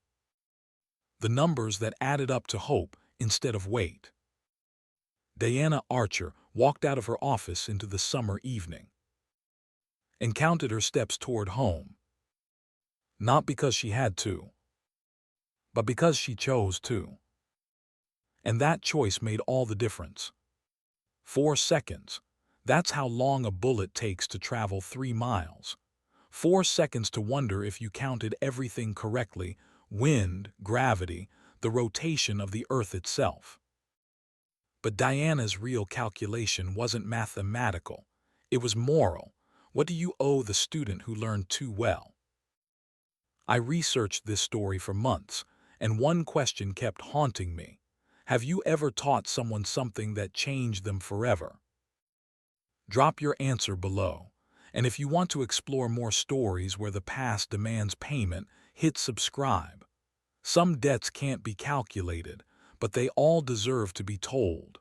[SPEAKER 1] The numbers that added up to hope instead of weight. Diana Archer walked out of her office into the summer evening and counted her steps toward home. Not because she had to, but because she chose to. And that choice made all the difference. 4 seconds. That's how long a bullet takes to travel 3 miles. 4 seconds to wonder if you counted everything correctly: wind, gravity, the rotation of the earth itself. But Diana's real calculation wasn't mathematical. It was moral. What do you owe the student who learned too well? I researched this story for months, and one question kept haunting me. Have you ever taught someone something that changed them forever? Drop your answer below. And if you want to explore more stories where the past demands payment, hit subscribe. Some debts can't be calculated, but they all deserve to be told.